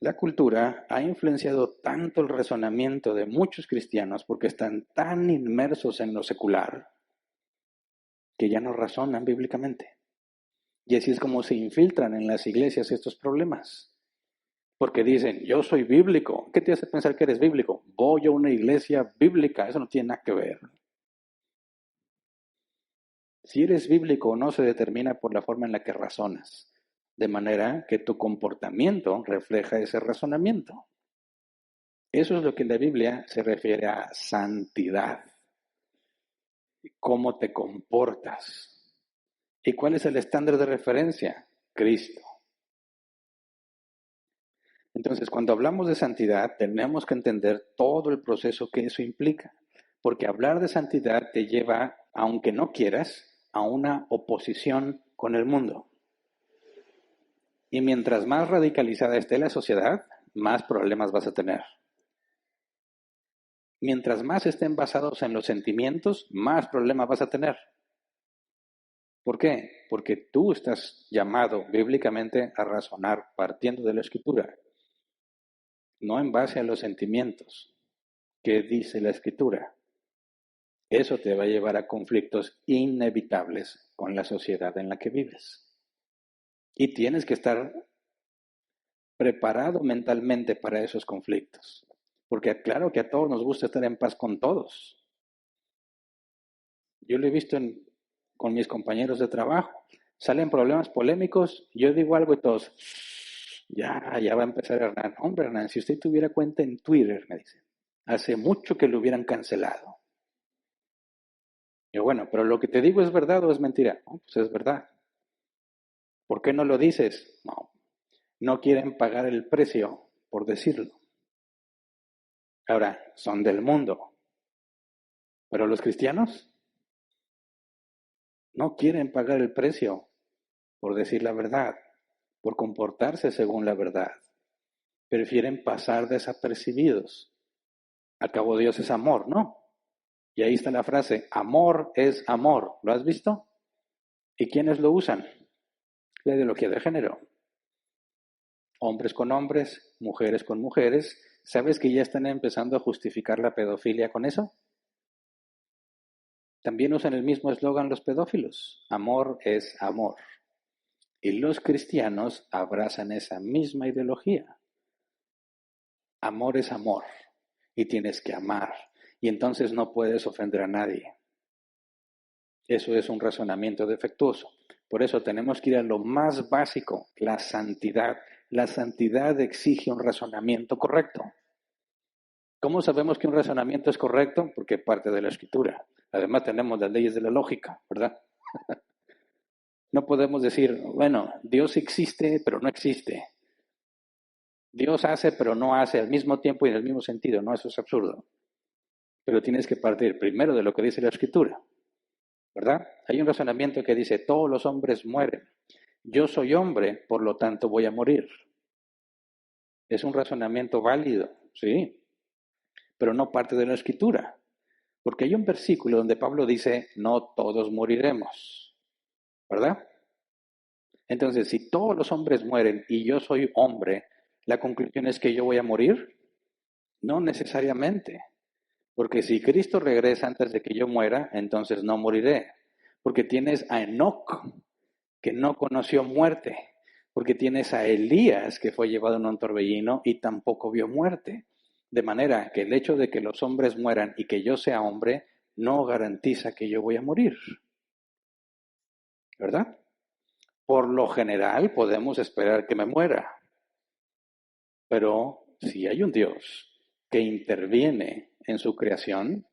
la cultura ha influenciado tanto el razonamiento de muchos cristianos porque están tan inmersos en lo secular que ya no razonan bíblicamente. Y así es como se infiltran en las iglesias estos problemas. Porque dicen, yo soy bíblico. ¿Qué te hace pensar que eres bíblico? Voy a una iglesia bíblica. Eso no tiene nada que ver. Si eres bíblico no se determina por la forma en la que razonas, de manera que tu comportamiento refleja ese razonamiento. Eso es lo que la Biblia se refiere a santidad. ¿Cómo te comportas? ¿Y cuál es el estándar de referencia? Cristo. Entonces, cuando hablamos de santidad, tenemos que entender todo el proceso que eso implica, porque hablar de santidad te lleva, aunque no quieras, a una oposición con el mundo. Y mientras más radicalizada esté la sociedad, más problemas vas a tener. Mientras más estén basados en los sentimientos, más problemas vas a tener. ¿Por qué? Porque tú estás llamado bíblicamente a razonar partiendo de la Escritura, no en base a los sentimientos. ¿Qué dice la Escritura? Eso te va a llevar a conflictos inevitables con la sociedad en la que vives. Y tienes que estar preparado mentalmente para esos conflictos. Porque claro que a todos nos gusta estar en paz con todos. Yo lo he visto con mis compañeros de trabajo. Salen problemas polémicos, yo digo algo y todos, ya va a empezar Hernán. Hombre, Hernán, si usted tuviera cuenta en Twitter, me dicen, hace mucho que lo hubieran cancelado. Yo, bueno, pero lo que te digo es verdad o es mentira. No, pues es verdad. ¿Por qué no lo dices? No quieren pagar el precio por decirlo. Ahora, son del mundo. Pero los cristianos no quieren pagar el precio por decir la verdad, por comportarse según la verdad. Prefieren pasar desapercibidos. Al cabo Dios es amor, ¿no? Y ahí está la frase, amor es amor. ¿Lo has visto? ¿Y quiénes lo usan? La ideología de género. Hombres con hombres, mujeres con mujeres. ¿Sabes que ya están empezando a justificar la pedofilia con eso? También usan el mismo eslogan los pedófilos. Amor es amor. Y los cristianos abrazan esa misma ideología. Amor es amor. Y tienes que amar. Y entonces no puedes ofender a nadie. Eso es un razonamiento defectuoso. Por eso tenemos que ir a lo más básico, la santidad. La santidad exige un razonamiento correcto. ¿Cómo sabemos que un razonamiento es correcto? Porque parte de la Escritura. Además tenemos las leyes de la lógica, ¿verdad? No podemos decir, bueno, Dios existe, pero no existe. Dios hace, pero no hace al mismo tiempo y en el mismo sentido. No, eso es absurdo. Pero tienes que partir primero de lo que dice la Escritura, ¿verdad? Hay un razonamiento que dice, todos los hombres mueren. Yo soy hombre, por lo tanto voy a morir. Es un razonamiento válido, sí, pero no parte de la Escritura. Porque hay un versículo donde Pablo dice, no todos moriremos, ¿verdad? Entonces, si todos los hombres mueren y yo soy hombre, ¿la conclusión es que yo voy a morir? No necesariamente. Porque si Cristo regresa antes de que yo muera, entonces no moriré. Porque tienes a Enoc, que no conoció muerte. Porque tienes a Elías, que fue llevado en un torbellino y tampoco vio muerte. De manera que el hecho de que los hombres mueran y que yo sea hombre no garantiza que yo voy a morir. ¿Verdad? Por lo general podemos esperar que me muera. Pero si hay un Dios que interviene en su creación,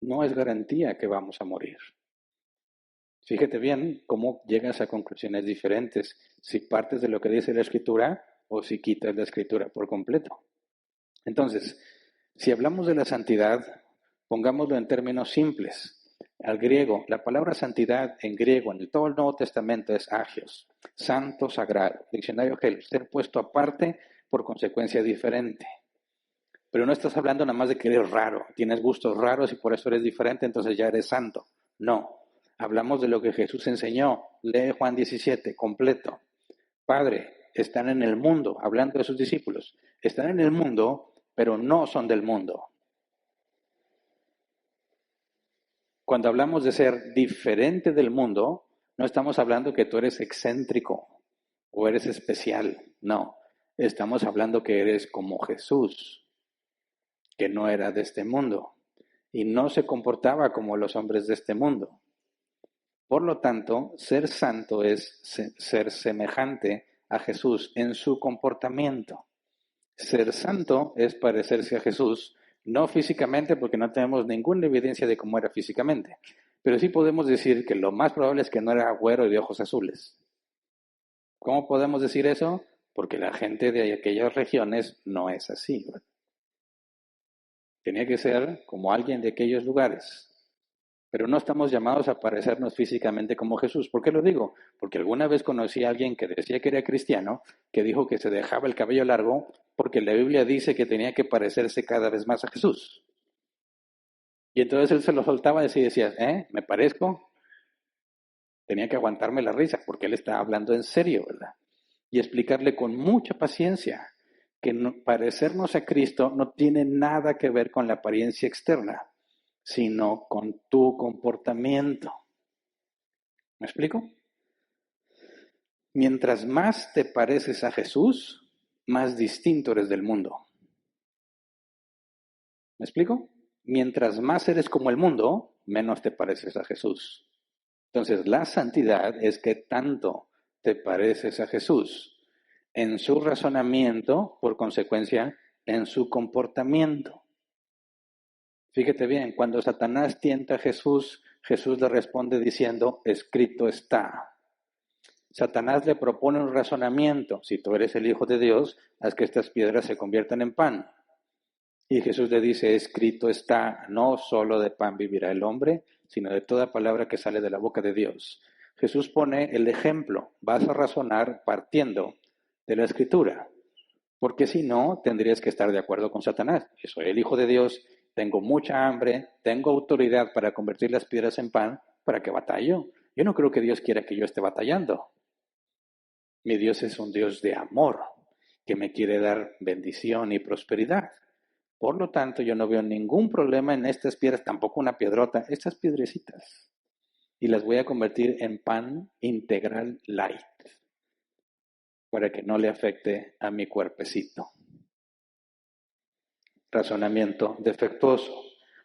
no es garantía que vamos a morir. Fíjate bien cómo llegas a conclusiones diferentes si partes de lo que dice la Escritura o si quitas la Escritura por completo. Entonces, si hablamos de la santidad, pongámoslo en términos simples. Al griego, la palabra santidad en griego, en todo el Nuevo Testamento, es agios, santo, sagrado. Diccionario Hell, ser puesto aparte, por consecuencia diferente. Pero no estás hablando nada más de que eres raro, tienes gustos raros y por eso eres diferente, entonces ya eres santo. No, hablamos de lo que Jesús enseñó. Lee Juan 17, completo. Padre, están en el mundo, hablando de sus discípulos. Están en el mundo, pero no son del mundo. Cuando hablamos de ser diferente del mundo, no estamos hablando que tú eres excéntrico o eres especial. No, estamos hablando que eres como Jesús, que no era de este mundo y no se comportaba como los hombres de este mundo. Por lo tanto, ser santo es ser semejante a Jesús en su comportamiento. Ser santo es parecerse a Jesús, no físicamente porque no tenemos ninguna evidencia de cómo era físicamente, pero sí podemos decir que lo más probable es que no era güero y de ojos azules. ¿Cómo podemos decir eso? Porque la gente de aquellas regiones no es así, ¿verdad? Tenía que ser como alguien de aquellos lugares. Pero no estamos llamados a parecernos físicamente como Jesús. ¿Por qué lo digo? Porque alguna vez conocí a alguien que decía que era cristiano, que dijo que se dejaba el cabello largo porque la Biblia dice que tenía que parecerse cada vez más a Jesús. Y entonces él se lo soltaba y decía, ¿me parezco? Tenía que aguantarme la risa porque él estaba hablando en serio, ¿verdad? Y explicarle con mucha paciencia que parecernos a Cristo no tiene nada que ver con la apariencia externa, sino con tu comportamiento. ¿Me explico? Mientras más te pareces a Jesús, más distinto eres del mundo. ¿Me explico? Mientras más eres como el mundo, menos te pareces a Jesús. Entonces, la santidad es que tanto te pareces a Jesús en su razonamiento, por consecuencia, en su comportamiento. Fíjate bien, cuando Satanás tienta a Jesús, Jesús le responde diciendo, escrito está. Satanás le propone un razonamiento, si tú eres el Hijo de Dios, haz que estas piedras se conviertan en pan. Y Jesús le dice, escrito está, no solo de pan vivirá el hombre, sino de toda palabra que sale de la boca de Dios. Jesús pone el ejemplo, vas a razonar partiendo de la Escritura, porque si no, tendrías que estar de acuerdo con Satanás. Yo soy el Hijo de Dios, tengo mucha hambre, tengo autoridad para convertir las piedras en pan, ¿para qué batallo? Yo no creo que Dios quiera que yo esté batallando. Mi Dios es un Dios de amor, que me quiere dar bendición y prosperidad. Por lo tanto, yo no veo ningún problema en estas piedras, tampoco una piedrota, estas piedrecitas. Y las voy a convertir en pan integral light, para que no le afecte a mi cuerpecito. Razonamiento defectuoso.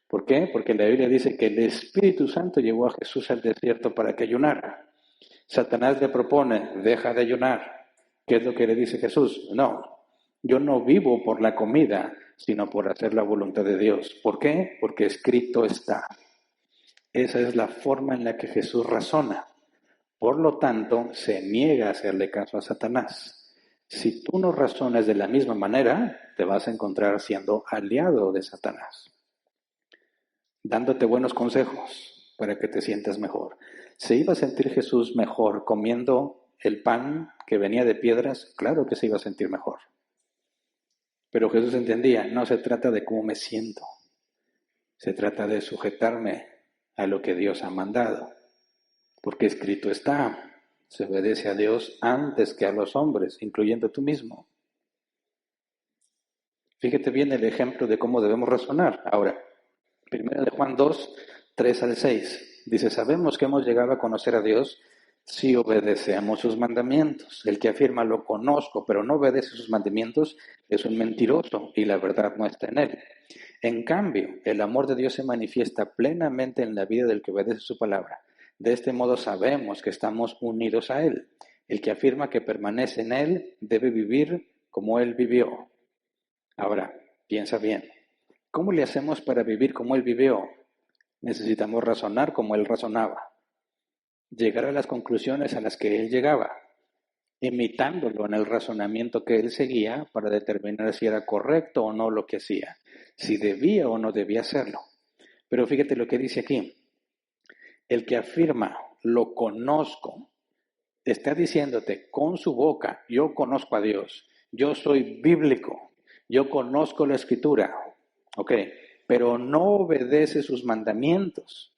¿Por qué? Porque la Biblia dice que el Espíritu Santo llevó a Jesús al desierto para que ayunara. Satanás le propone, deja de ayunar. ¿Qué es lo que le dice Jesús? No, yo no vivo por la comida, sino por hacer la voluntad de Dios. ¿Por qué? Porque escrito está. Esa es la forma en la que Jesús razona. Por lo tanto, se niega a hacerle caso a Satanás. Si tú no razonas de la misma manera, te vas a encontrar siendo aliado de Satanás, dándote buenos consejos para que te sientas mejor. ¿Se iba a sentir Jesús mejor comiendo el pan que venía de piedras? Claro que se iba a sentir mejor. Pero Jesús entendía, no se trata de cómo me siento, se trata de sujetarme a lo que Dios ha mandado. Porque escrito está, se obedece a Dios antes que a los hombres, incluyendo tú mismo. Fíjate bien el ejemplo de cómo debemos razonar. Ahora, 1 de Juan 2, 3 al 6, dice, sabemos que hemos llegado a conocer a Dios si obedecemos sus mandamientos. El que afirma lo conozco, pero no obedece sus mandamientos, es un mentiroso y la verdad no está en él. En cambio, el amor de Dios se manifiesta plenamente en la vida del que obedece su palabra. De este modo sabemos que estamos unidos a Él. El que afirma que permanece en Él debe vivir como Él vivió. Ahora, piensa bien. ¿Cómo le hacemos para vivir como Él vivió? Necesitamos razonar como Él razonaba. Llegar a las conclusiones a las que Él llegaba, imitándolo en el razonamiento que Él seguía para determinar si era correcto o no lo que hacía, si debía o no debía hacerlo. Pero fíjate lo que dice aquí. El que afirma, lo conozco, está diciéndote con su boca, yo conozco a Dios, yo soy bíblico, yo conozco la Escritura, ¿ok? Pero no obedece sus mandamientos,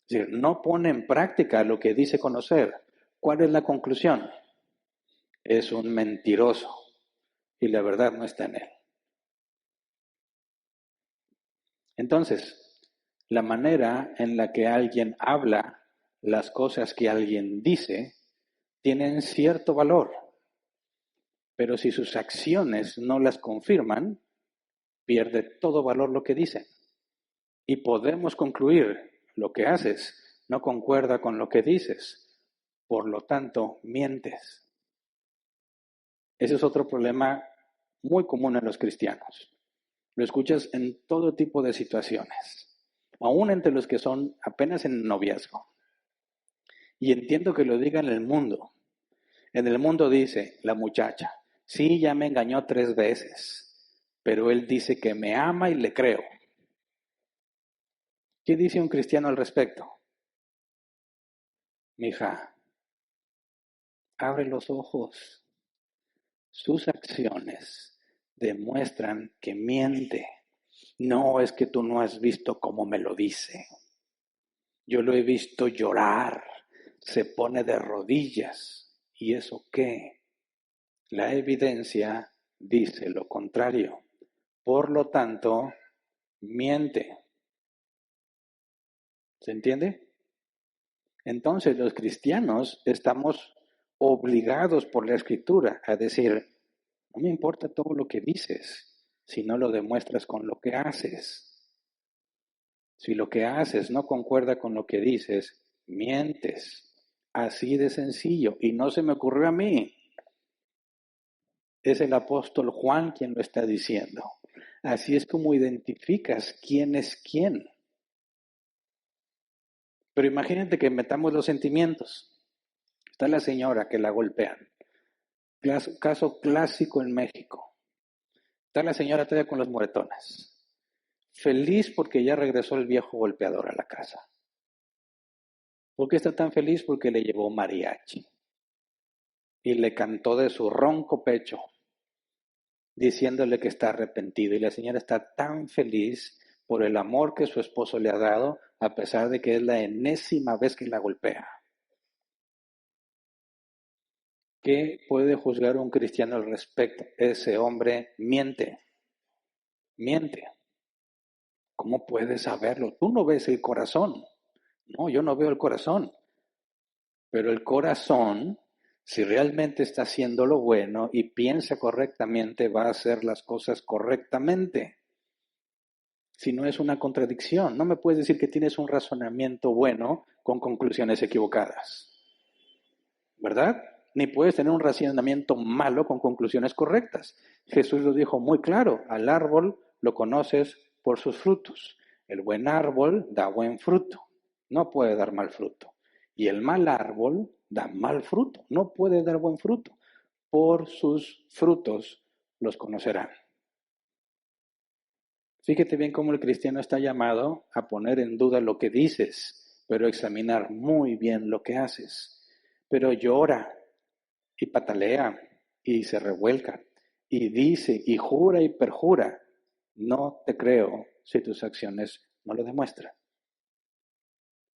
es decir, no pone en práctica lo que dice conocer. ¿Cuál es la conclusión? Es un mentiroso y la verdad no está en él. Entonces, la manera en la que alguien habla, las cosas que alguien dice, tienen cierto valor, pero si sus acciones no las confirman, pierde todo valor lo que dicen. Y podemos concluir, lo que haces no concuerda con lo que dices, por lo tanto, mientes. Ese es otro problema muy común en los cristianos. Lo escuchas en todo tipo de situaciones, aún entre los que son apenas en noviazgo. Y entiendo que lo diga en el mundo. En el mundo dice la muchacha, sí, ya me engañó 3 veces, pero él dice que me ama y le creo. ¿Qué dice un cristiano al respecto? Mija, abre los ojos. Sus acciones demuestran que miente. No es que tú no has visto cómo me lo dice. Yo lo he visto llorar. Se pone de rodillas. ¿Y eso qué? La evidencia dice lo contrario. Por lo tanto, miente. ¿Se entiende? Entonces los cristianos estamos obligados por la Escritura a decir, no me importa todo lo que dices, si no lo demuestras con lo que haces. Si lo que haces no concuerda con lo que dices, mientes. Así de sencillo. Y no se me ocurrió a mí. Es el apóstol Juan quien lo está diciendo. Así es como identificas quién es quién. Pero imagínate que metamos los sentimientos. Está la señora que la golpean. Caso clásico en México. Está la señora todavía con los moretones. Feliz porque ya regresó el viejo golpeador a la casa. ¿Por qué está tan feliz? Porque le llevó mariachi. Y le cantó de su ronco pecho, diciéndole que está arrepentido. Y la señora está tan feliz por el amor que su esposo le ha dado, a pesar de que es la enésima vez que la golpea. ¿Qué puede juzgar un cristiano al respecto? Ese hombre miente. Miente. ¿Cómo puedes saberlo? Tú no ves el corazón. No, yo no veo el corazón. Pero el corazón, si realmente está haciendo lo bueno y piensa correctamente, va a hacer las cosas correctamente. Si no es una contradicción, no me puedes decir que tienes un razonamiento bueno con conclusiones equivocadas. ¿Verdad? Ni puedes tener un razonamiento malo con conclusiones correctas. Jesús lo dijo muy claro, al árbol lo conoces por sus frutos. El buen árbol da buen fruto, no puede dar mal fruto. Y el mal árbol da mal fruto, no puede dar buen fruto. Por sus frutos los conocerán. Fíjate bien cómo el cristiano está llamado a poner en duda lo que dices, pero examinar muy bien lo que haces. Pero llora y patalea y se revuelca y dice y jura y perjura. No te creo si tus acciones no lo demuestran.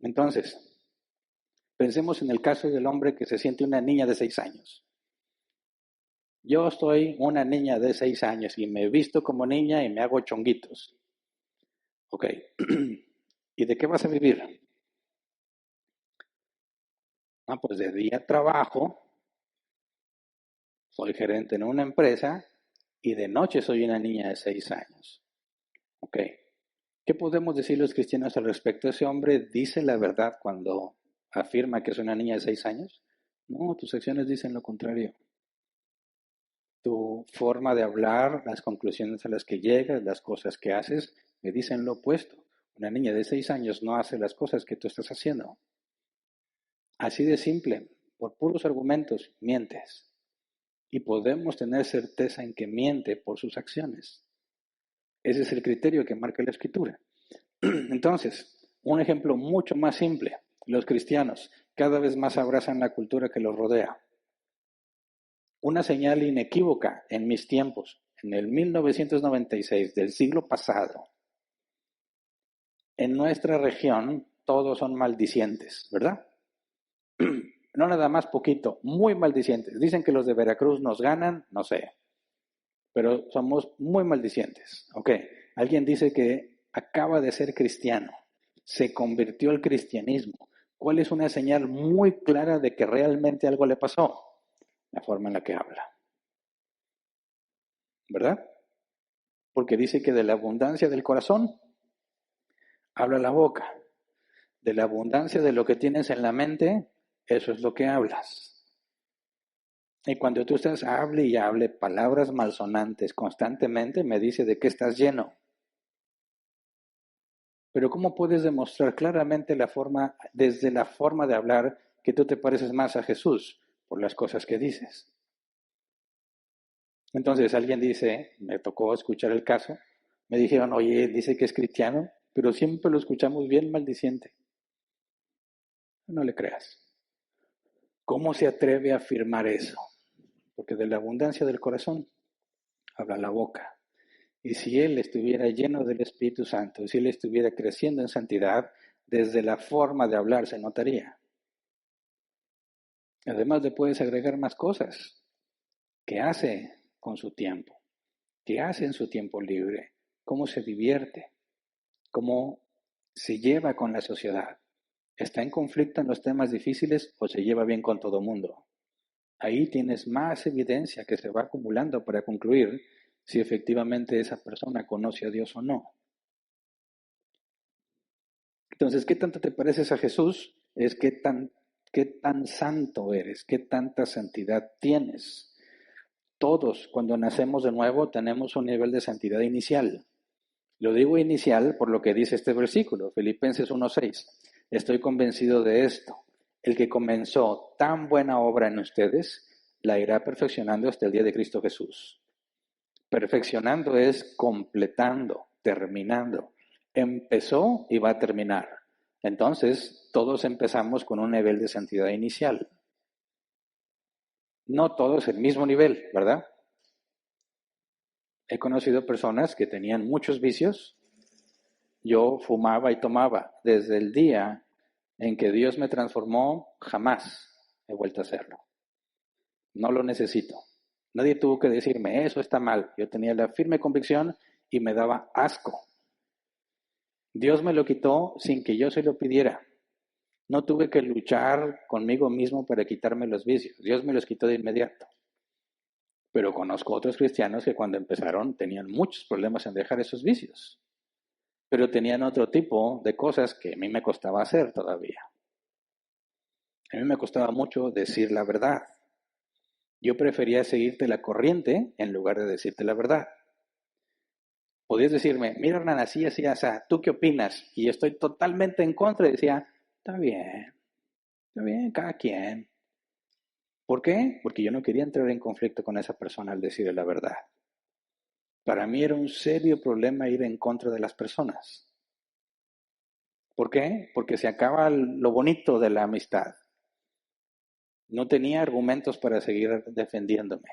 Entonces, pensemos en el caso del hombre que se siente una niña de 6 años. Yo soy una niña de 6 años y me he visto como niña y me hago chonguitos. Ok. ¿Y de qué vas a vivir? Pues de día trabajo, soy gerente en una empresa y de noche soy una niña de 6 años. Ok. ¿Qué podemos decir los cristianos al respecto? ¿Ese hombre dice la verdad cuando afirma que es una niña de 6 años? No, tus acciones dicen lo contrario. Tu forma de hablar, las conclusiones a las que llegas, las cosas que haces, me dicen lo opuesto. Una niña de 6 años no hace las cosas que tú estás haciendo. Así de simple, por puros argumentos, mientes. Y podemos tener certeza en que miente por sus acciones. Ese es el criterio que marca la Escritura. Entonces, un ejemplo mucho más simple. Los cristianos cada vez más abrazan la cultura que los rodea. Una señal inequívoca en mis tiempos, en el 1996 del siglo pasado, en nuestra región todos son maldicientes, ¿verdad? No nada más poquito, muy maldicientes. Dicen que los de Veracruz nos ganan, no sé, pero somos muy maldicientes. Ok, alguien dice que acaba de ser cristiano, se convirtió al cristianismo. ¿Cuál es una señal muy clara de que realmente algo le pasó? La forma en la que habla. ¿Verdad? Porque dice que de la abundancia del corazón habla la boca. De la abundancia de lo que tienes en la mente, eso es lo que hablas. Y cuando tú estás hable y hable palabras malsonantes constantemente, me dice de qué estás lleno. Pero ¿cómo puedes demostrar claramente desde la forma de hablar, que tú te pareces más a Jesús por las cosas que dices? Entonces alguien dice, me tocó escuchar el caso, me dijeron, oye, dice que es cristiano, pero siempre lo escuchamos bien maldiciente. No le creas. ¿Cómo se atreve a afirmar eso? Porque de la abundancia del corazón habla la boca. Y si él estuviera lleno del Espíritu Santo, si él estuviera creciendo en santidad, desde la forma de hablar se notaría. Además le puedes agregar más cosas. ¿Qué hace con su tiempo? ¿Qué hace en su tiempo libre? ¿Cómo se divierte? ¿Cómo se lleva con la sociedad? ¿Está en conflicto en los temas difíciles o se lleva bien con todo mundo? Ahí tienes más evidencia que se va acumulando para concluir si efectivamente esa persona conoce a Dios o no. Entonces, ¿qué tanto te pareces a Jesús? Es qué tan santo eres, qué tanta santidad tienes. Todos, cuando nacemos de nuevo, tenemos un nivel de santidad inicial. Lo digo inicial por lo que dice este versículo, Filipenses 1:6. Estoy convencido de esto. El que comenzó tan buena obra en ustedes, la irá perfeccionando hasta el día de Cristo Jesús. Perfeccionando es completando, terminando. Empezó y va a terminar. Entonces, todos empezamos con un nivel de santidad inicial. No todos el mismo nivel, ¿verdad? He conocido personas que tenían muchos vicios. Yo fumaba y tomaba. Desde el día en que Dios me transformó, jamás he vuelto a hacerlo. No lo necesito. Nadie tuvo que decirme, eso está mal. Yo tenía la firme convicción y me daba asco. Dios me lo quitó sin que yo se lo pidiera. No tuve que luchar conmigo mismo para quitarme los vicios. Dios me los quitó de inmediato. Pero conozco otros cristianos que cuando empezaron tenían muchos problemas en dejar esos vicios. Pero tenían otro tipo de cosas que a mí me costaba hacer todavía. A mí me costaba mucho decir la verdad. Yo prefería seguirte la corriente en lugar de decirte la verdad. Podías decirme, mira Hernán, así, ¿tú qué opinas? Y yo estoy totalmente en contra y decía, está bien, cada quien. ¿Por qué? Porque yo no quería entrar en conflicto con esa persona al decirle la verdad. Para mí era un serio problema ir en contra de las personas. ¿Por qué? Porque se acaba lo bonito de la amistad. No tenía argumentos para seguir defendiéndome.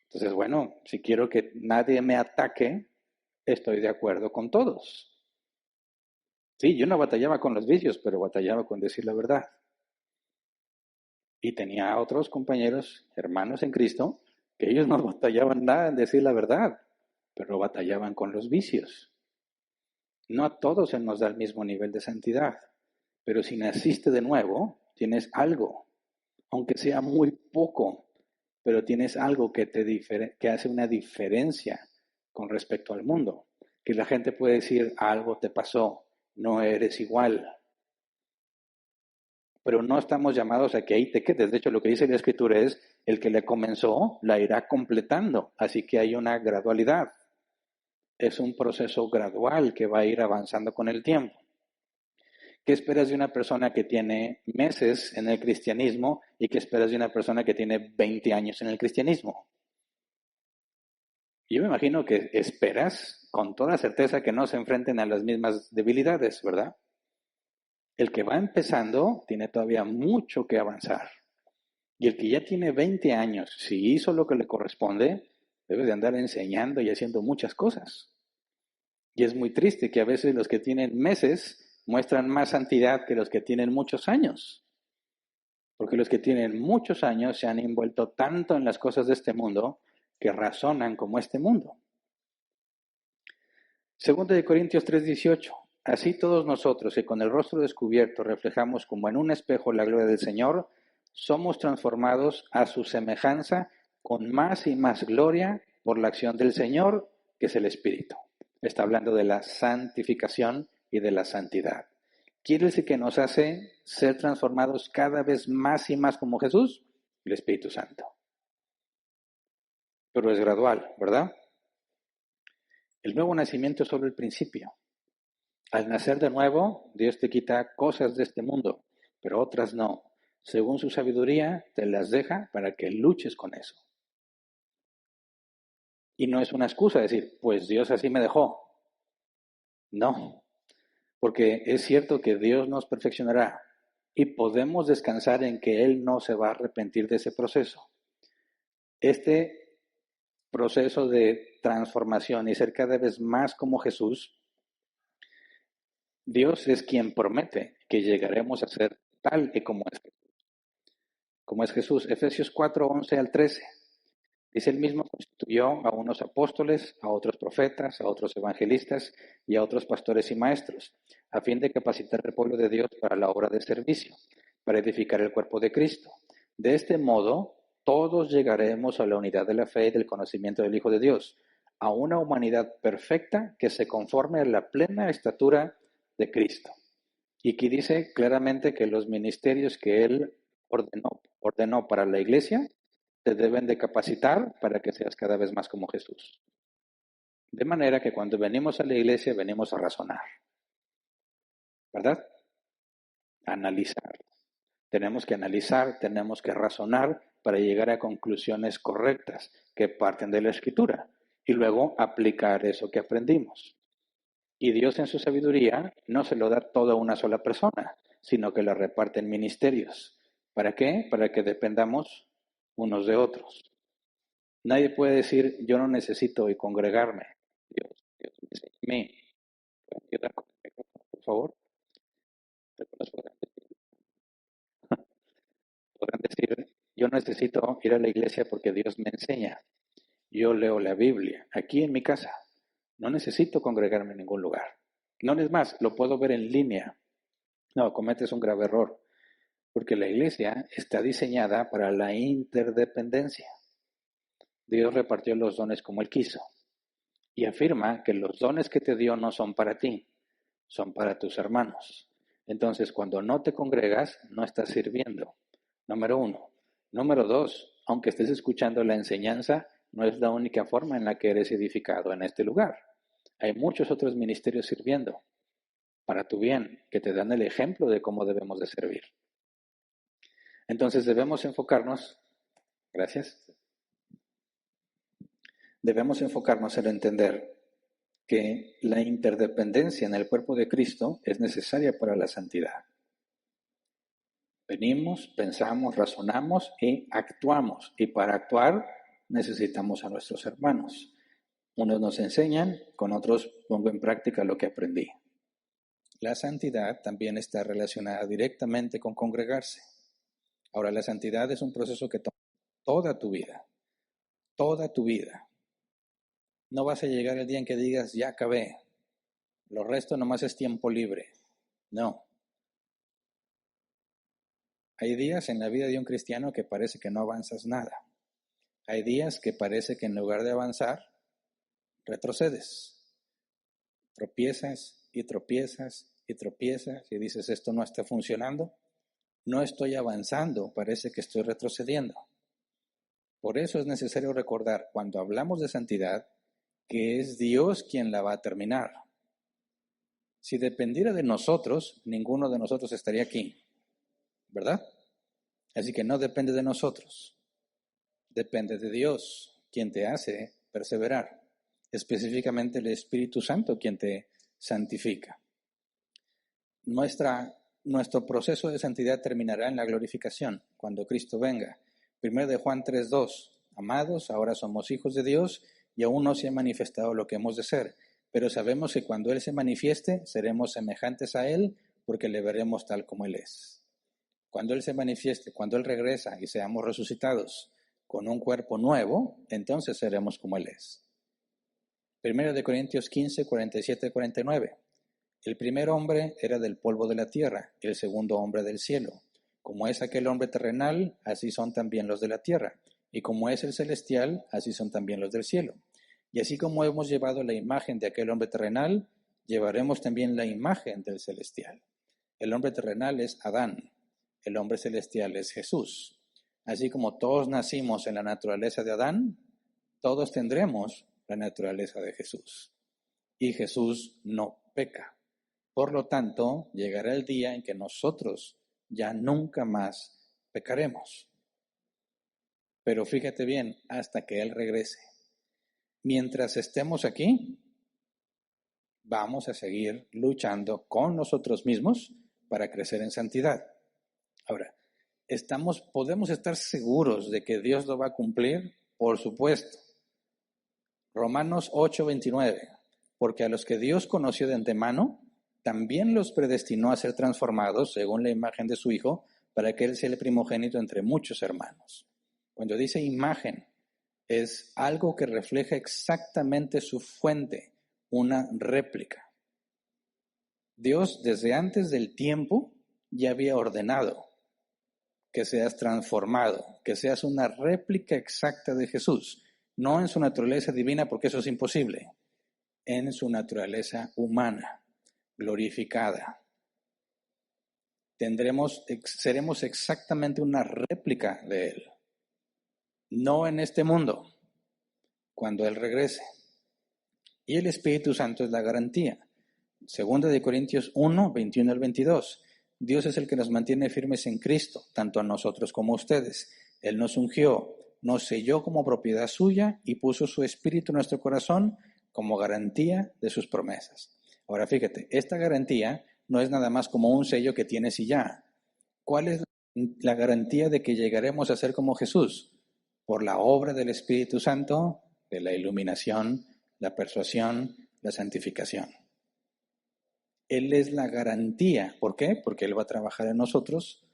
Entonces, bueno, si quiero que nadie me ataque, estoy de acuerdo con todos. Sí, yo no batallaba con los vicios, pero batallaba con decir la verdad. Y tenía otros compañeros, hermanos en Cristo, que ellos no batallaban nada en decir la verdad, pero batallaban con los vicios. No a todos se nos da el mismo nivel de santidad, pero si naciste de nuevo, tienes algo, aunque sea muy poco, pero tienes algo que hace una diferencia con respecto al mundo. Que la gente puede decir, algo te pasó, no eres igual. Pero no estamos llamados a que ahí te quedes. De hecho, lo que dice la Escritura es, el que le comenzó, la irá completando. Así que hay una gradualidad. Es un proceso gradual que va a ir avanzando con el tiempo. ¿Qué esperas de una persona que tiene meses en el cristianismo y qué esperas de una persona que tiene 20 años en el cristianismo? Yo me imagino que esperas con toda certeza que no se enfrenten a las mismas debilidades, ¿verdad? El que va empezando tiene todavía mucho que avanzar. Y el que ya tiene 20 años, si hizo lo que le corresponde, debe de andar enseñando y haciendo muchas cosas. Y es muy triste que a veces los que tienen meses muestran más santidad que los que tienen muchos años. Porque los que tienen muchos años se han envuelto tanto en las cosas de este mundo que razonan como este mundo. Segunda de Corintios 3:18. Así todos nosotros que con el rostro descubierto reflejamos como en un espejo la gloria del Señor, somos transformados a su semejanza con más y más gloria por la acción del Señor, que es el Espíritu. Está hablando de la santificación y de la santidad. ¿Quiere decir que nos hace ser transformados cada vez más y más como Jesús? El Espíritu Santo. Pero es gradual, ¿verdad? El nuevo nacimiento es solo el principio. Al nacer de nuevo, Dios te quita cosas de este mundo, pero otras no. Según su sabiduría, te las deja para que luches con eso. Y no es una excusa decir, pues Dios así me dejó. No, porque es cierto que Dios nos perfeccionará y podemos descansar en que Él no se va a arrepentir de ese proceso. Este proceso de transformación y ser cada vez más como Jesús, Dios es quien promete que llegaremos a ser tal y como es Jesús. Efesios 4, 11 al 13. Dice, él mismo constituyó a unos apóstoles, a otros profetas, a otros evangelistas y a otros pastores y maestros, a fin de capacitar al pueblo de Dios para la obra de servicio, para edificar el cuerpo de Cristo. De este modo, todos llegaremos a la unidad de la fe y del conocimiento del Hijo de Dios, a una humanidad perfecta que se conforme a la plena estatura de Cristo. Y aquí dice claramente que los ministerios que Él ordenó para la iglesia te deben de capacitar para que seas cada vez más como Jesús. De manera que cuando venimos a la iglesia venimos a razonar, ¿verdad? Analizar. Tenemos que analizar, tenemos que razonar para llegar a conclusiones correctas que parten de la Escritura y luego aplicar eso que aprendimos. Y Dios en su sabiduría no se lo da todo a una sola persona, sino que lo reparte en ministerios. ¿Para qué? Para que dependamos unos de otros. Nadie puede decir, yo no necesito y congregarme. Dios me enseña a mí. ¿Pueden ayudar con el micrófono, por favor? Podrán decir, yo necesito ir a la iglesia porque Dios me enseña. Yo leo la Biblia aquí en mi casa. No necesito congregarme en ningún lugar. No es más, lo puedo ver en línea. No, cometes un grave error, porque la iglesia está diseñada para la interdependencia. Dios repartió los dones como Él quiso y afirma que los dones que te dio no son para ti, son para tus hermanos. Entonces, cuando no te congregas, no estás sirviendo. Número uno. Número dos, aunque estés escuchando la enseñanza, no es la única forma en la que eres edificado en este lugar. Hay muchos otros ministerios sirviendo para tu bien, que te dan el ejemplo de cómo debemos de servir. Entonces debemos enfocarnos, gracias, debemos enfocarnos en entender que la interdependencia en el cuerpo de Cristo es necesaria para la santidad. Venimos, pensamos, razonamos y actuamos. Y para actuar necesitamos a nuestros hermanos. Unos nos enseñan, con otros pongo en práctica lo que aprendí. La santidad también está relacionada directamente con congregarse. Ahora, la santidad es un proceso que toma toda tu vida. Toda tu vida. No vas a llegar el día en que digas, ya acabé. Lo resto nomás es tiempo libre. No. Hay días en la vida de un cristiano que parece que no avanzas nada. Hay días que parece que en lugar de avanzar, retrocedes. Tropiezas y tropiezas y tropiezas y dices, esto no está funcionando. No estoy avanzando, parece que estoy retrocediendo. Por eso es necesario recordar, cuando hablamos de santidad, que es Dios quien la va a terminar. Si dependiera de nosotros, ninguno de nosotros estaría aquí, ¿verdad? Así que no depende de nosotros, depende de Dios, quien te hace perseverar, específicamente el Espíritu Santo, quien te santifica. Nuestro proceso de santidad terminará en la glorificación, cuando Cristo venga. 1 de Juan 3:2, amados, ahora somos hijos de Dios y aún no se ha manifestado lo que hemos de ser, pero sabemos que cuando Él se manifieste, seremos semejantes a Él, porque le veremos tal como Él es. Cuando Él se manifieste, cuando Él regresa y seamos resucitados con un cuerpo nuevo, entonces seremos como Él es. 1 de Corintios 15, 47 y 49. El primer hombre era del polvo de la tierra, el segundo hombre del cielo. Como es aquel hombre terrenal, así son también los de la tierra. Y como es el celestial, así son también los del cielo. Y así como hemos llevado la imagen de aquel hombre terrenal, llevaremos también la imagen del celestial. El hombre terrenal es Adán, el hombre celestial es Jesús. Así como todos nacimos en la naturaleza de Adán, todos tendremos la naturaleza de Jesús. Y Jesús no peca. Por lo tanto, llegará el día en que nosotros ya nunca más pecaremos. Pero fíjate bien, hasta que Él regrese. Mientras estemos aquí, vamos a seguir luchando con nosotros mismos para crecer en santidad. Ahora, ¿podemos estar seguros de que Dios lo va a cumplir? Por supuesto. Romanos 8:29, porque a los que Dios conoció de antemano, también los predestinó a ser transformados según la imagen de su Hijo, para que Él sea el primogénito entre muchos hermanos. Cuando dice imagen, es algo que refleja exactamente su fuente, una réplica. Dios desde antes del tiempo ya había ordenado que seas transformado, que seas una réplica exacta de Jesús, no en su naturaleza divina, porque eso es imposible, en su naturaleza humana, glorificada. Seremos exactamente una réplica de Él, no en este mundo, cuando Él regrese. Y el Espíritu Santo es la garantía. Segunda de Corintios 1, 21 al 22. Dios es el que nos mantiene firmes en Cristo, tanto a nosotros como a ustedes. Él nos ungió, nos selló como propiedad suya y puso su Espíritu en nuestro corazón como garantía de sus promesas. Ahora fíjate, esta garantía no es nada más como un sello que tienes y ya. ¿Cuál es la garantía de que llegaremos a ser como Jesús? Por la obra del Espíritu Santo, de la iluminación, la persuasión, la santificación. Él es la garantía. ¿Por qué? Porque Él va a trabajar en nosotros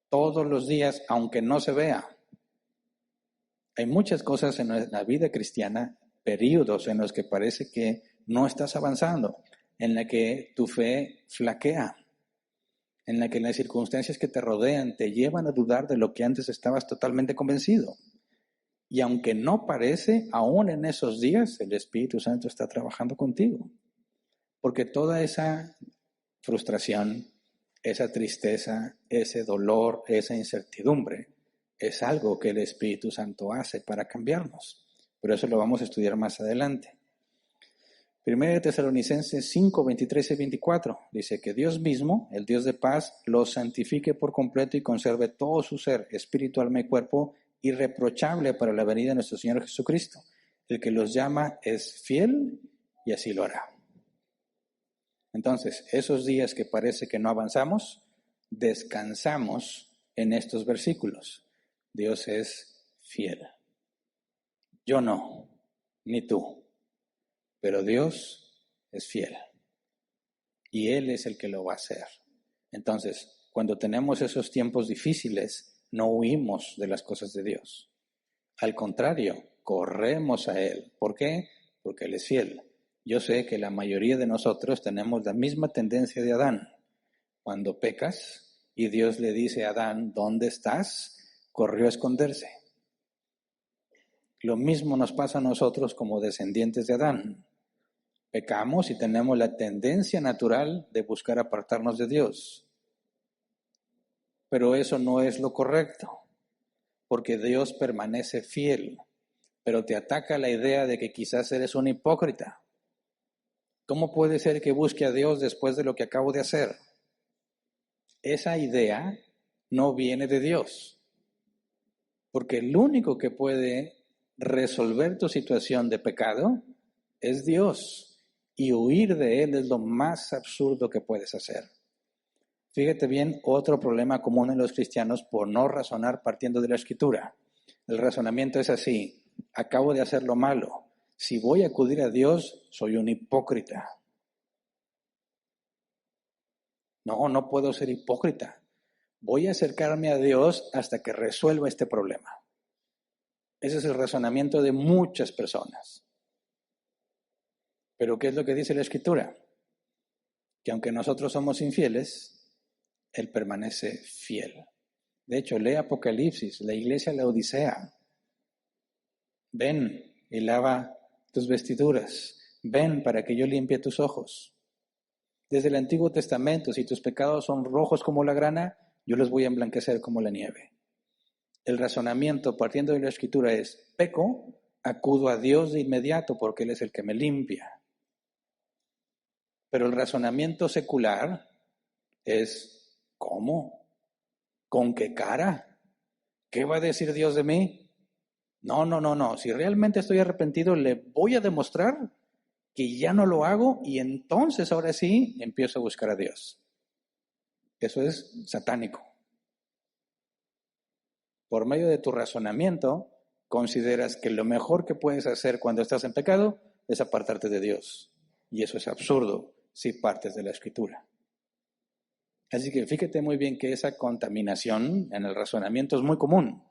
todos los días, aunque no se vea. Hay muchas cosas en la vida cristiana, períodos en los que parece que no estás avanzando, en la que tu fe flaquea, en la que las circunstancias que te rodean te llevan a dudar de lo que antes estabas totalmente convencido. Y aunque no parece, aún en esos días el Espíritu Santo está trabajando contigo. Porque toda esa frustración, esa tristeza, ese dolor, esa incertidumbre, es algo que el Espíritu Santo hace para cambiarnos. Pero eso lo vamos a estudiar más adelante. 1 Tesalonicenses 5, 23 y 24 dice que Dios mismo, el Dios de paz, los santifique por completo y conserve todo su ser, espíritu, alma y cuerpo, irreprochable para la venida de nuestro Señor Jesucristo. El que los llama es fiel y así lo hará. Entonces, esos días que parece que no avanzamos, descansamos en estos versículos. Dios es fiel. Yo no, ni tú, pero Dios es fiel. Y Él es el que lo va a hacer. Entonces, cuando tenemos esos tiempos difíciles, no huimos de las cosas de Dios. Al contrario, corremos a Él. ¿Por qué? Porque Él es fiel. Yo sé que la mayoría de nosotros tenemos la misma tendencia de Adán. Cuando pecas y Dios le dice a Adán, ¿dónde estás?, corrió a esconderse. Lo mismo nos pasa a nosotros como descendientes de Adán. Pecamos y tenemos la tendencia natural de buscar apartarnos de Dios. Pero eso no es lo correcto, porque Dios permanece fiel, pero te ataca la idea de que quizás eres un hipócrita. ¿Cómo puede ser que busque a Dios después de lo que acabo de hacer? Esa idea no viene de Dios, porque el único que puede resolver tu situación de pecado es Dios, y huir de Él es lo más absurdo que puedes hacer. Fíjate bien, otro problema común en los cristianos por no razonar partiendo de la Escritura. El razonamiento es así: acabo de hacer lo malo. Si voy a acudir a Dios, soy un hipócrita. No puedo ser hipócrita. Voy a acercarme a Dios hasta que resuelva este problema. Ese es el razonamiento de muchas personas. Pero ¿qué es lo que dice la Escritura? Que aunque nosotros somos infieles, Él permanece fiel. De hecho, lee Apocalipsis, la iglesia de la Odisea. Ven y lava tus vestiduras. Ven para que yo limpie tus ojos. Desde el Antiguo Testamento, si tus pecados son rojos como la grana, yo los voy a emblanquecer como la nieve. El razonamiento partiendo de la Escritura es: peco, acudo a Dios de inmediato porque Él es el que me limpia. Pero el razonamiento secular es: ¿cómo? ¿Con qué cara? ¿Qué va a decir Dios de mí? No. Si realmente estoy arrepentido, le voy a demostrar que ya no lo hago y entonces ahora sí empiezo a buscar a Dios. Eso es satánico. Por medio de tu razonamiento, consideras que lo mejor que puedes hacer cuando estás en pecado es apartarte de Dios. Y eso es absurdo si partes de la Escritura. Así que fíjate muy bien que esa contaminación en el razonamiento es muy común.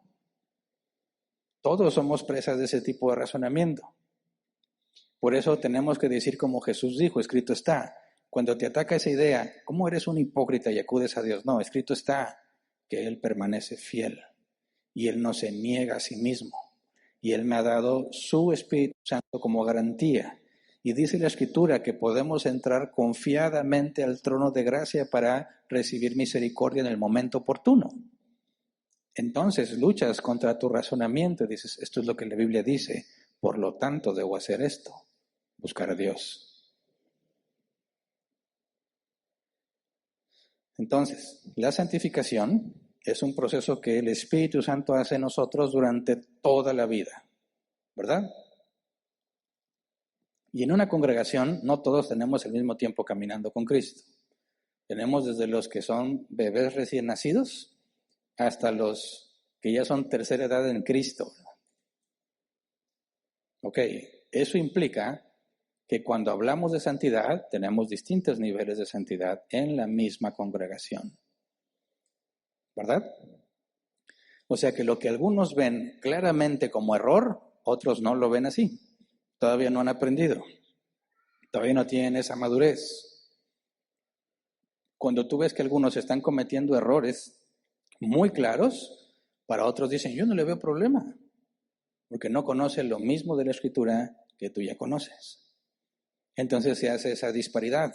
Todos somos presas de ese tipo de razonamiento. Por eso tenemos que decir como Jesús dijo, escrito está. Cuando te ataca esa idea, ¿cómo eres un hipócrita y acudes a Dios? No, escrito está que Él permanece fiel y Él no se niega a sí mismo. Y Él me ha dado su Espíritu Santo como garantía. Y dice la Escritura que podemos entrar confiadamente al trono de gracia para recibir misericordia en el momento oportuno. Entonces luchas contra tu razonamiento y dices, esto es lo que la Biblia dice, por lo tanto debo hacer esto, buscar a Dios. Entonces, la santificación es un proceso que el Espíritu Santo hace en nosotros durante toda la vida, ¿verdad? Y en una congregación no todos tenemos el mismo tiempo caminando con Cristo. Tenemos desde los que son bebés recién nacidos hasta los que ya son tercera edad en Cristo. Ok, eso implica que cuando hablamos de santidad tenemos distintos niveles de santidad en la misma congregación. ¿Verdad? O sea que lo que algunos ven claramente como error, otros no lo ven así. Todavía no han aprendido. Todavía no tienen esa madurez. Cuando tú ves que algunos están cometiendo errores muy claros, para otros dicen, yo no le veo problema, porque no conocen lo mismo de la Escritura que tú ya conoces. Entonces se hace esa disparidad.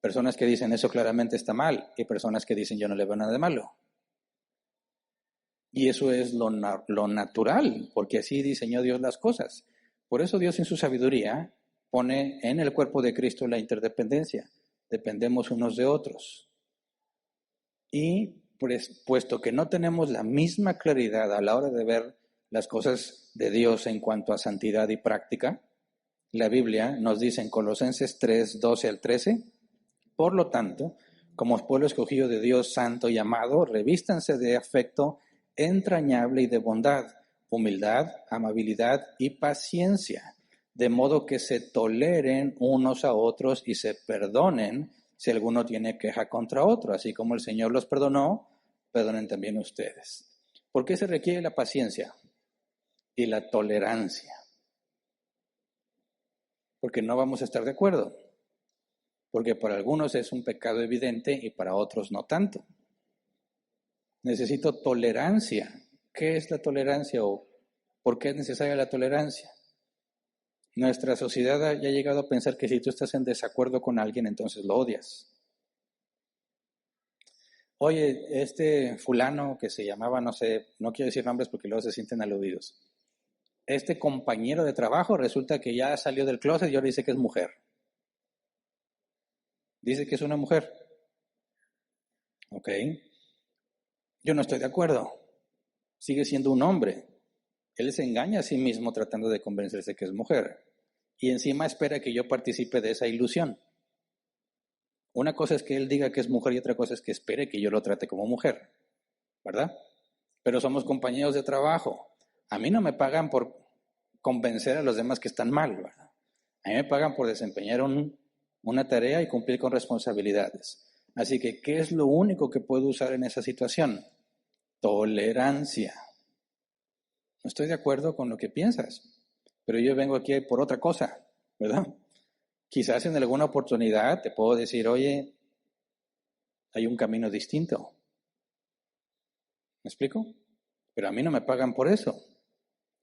Personas que dicen, eso claramente está mal, y personas que dicen, yo no le veo nada de malo. Y eso es lo natural, porque así diseñó Dios las cosas. Por eso Dios en su sabiduría pone en el cuerpo de Cristo la interdependencia. Dependemos unos de otros. Y puesto que no tenemos la misma claridad a la hora de ver las cosas de Dios en cuanto a santidad y práctica, la Biblia nos dice en Colosenses 3, 12 al 13, por lo tanto, como pueblo escogido de Dios santo y amado, revístanse de afecto entrañable y de bondad, humildad, amabilidad y paciencia, de modo que se toleren unos a otros y se perdonen si alguno tiene queja contra otro, así como el Señor los perdonó, perdonen también ustedes. ¿Por qué se requiere la paciencia y la tolerancia? Porque no vamos a estar de acuerdo, porque para algunos es un pecado evidente y para otros no tanto. Necesito tolerancia. ¿Qué es la tolerancia o por qué es necesaria la tolerancia? Nuestra sociedad ya ha llegado a pensar que si tú estás en desacuerdo con alguien, entonces lo odias. Oye, este fulano que se llamaba, no sé, no quiero decir nombres porque luego se sienten aludidos. Este compañero de trabajo resulta que ya salió del closet y ahora dice que es mujer. Dice que es una mujer. Ok. Yo no estoy de acuerdo. Sigue siendo un hombre. Él se engaña a sí mismo tratando de convencerse que es mujer. Y encima espera que yo participe de esa ilusión. Una cosa es que él diga que es mujer y otra cosa es que espere que yo lo trate como mujer. ¿Verdad? Pero somos compañeros de trabajo. A mí no me pagan por convencer a los demás que están mal, ¿verdad? A mí me pagan por desempeñar una tarea y cumplir con responsabilidades. Así que, ¿qué es lo único que puedo usar en esa situación? Tolerancia. No estoy de acuerdo con lo que piensas, pero yo vengo aquí por otra cosa, ¿verdad? Quizás en alguna oportunidad te puedo decir, oye, hay un camino distinto. ¿Me explico? Pero a mí no me pagan por eso.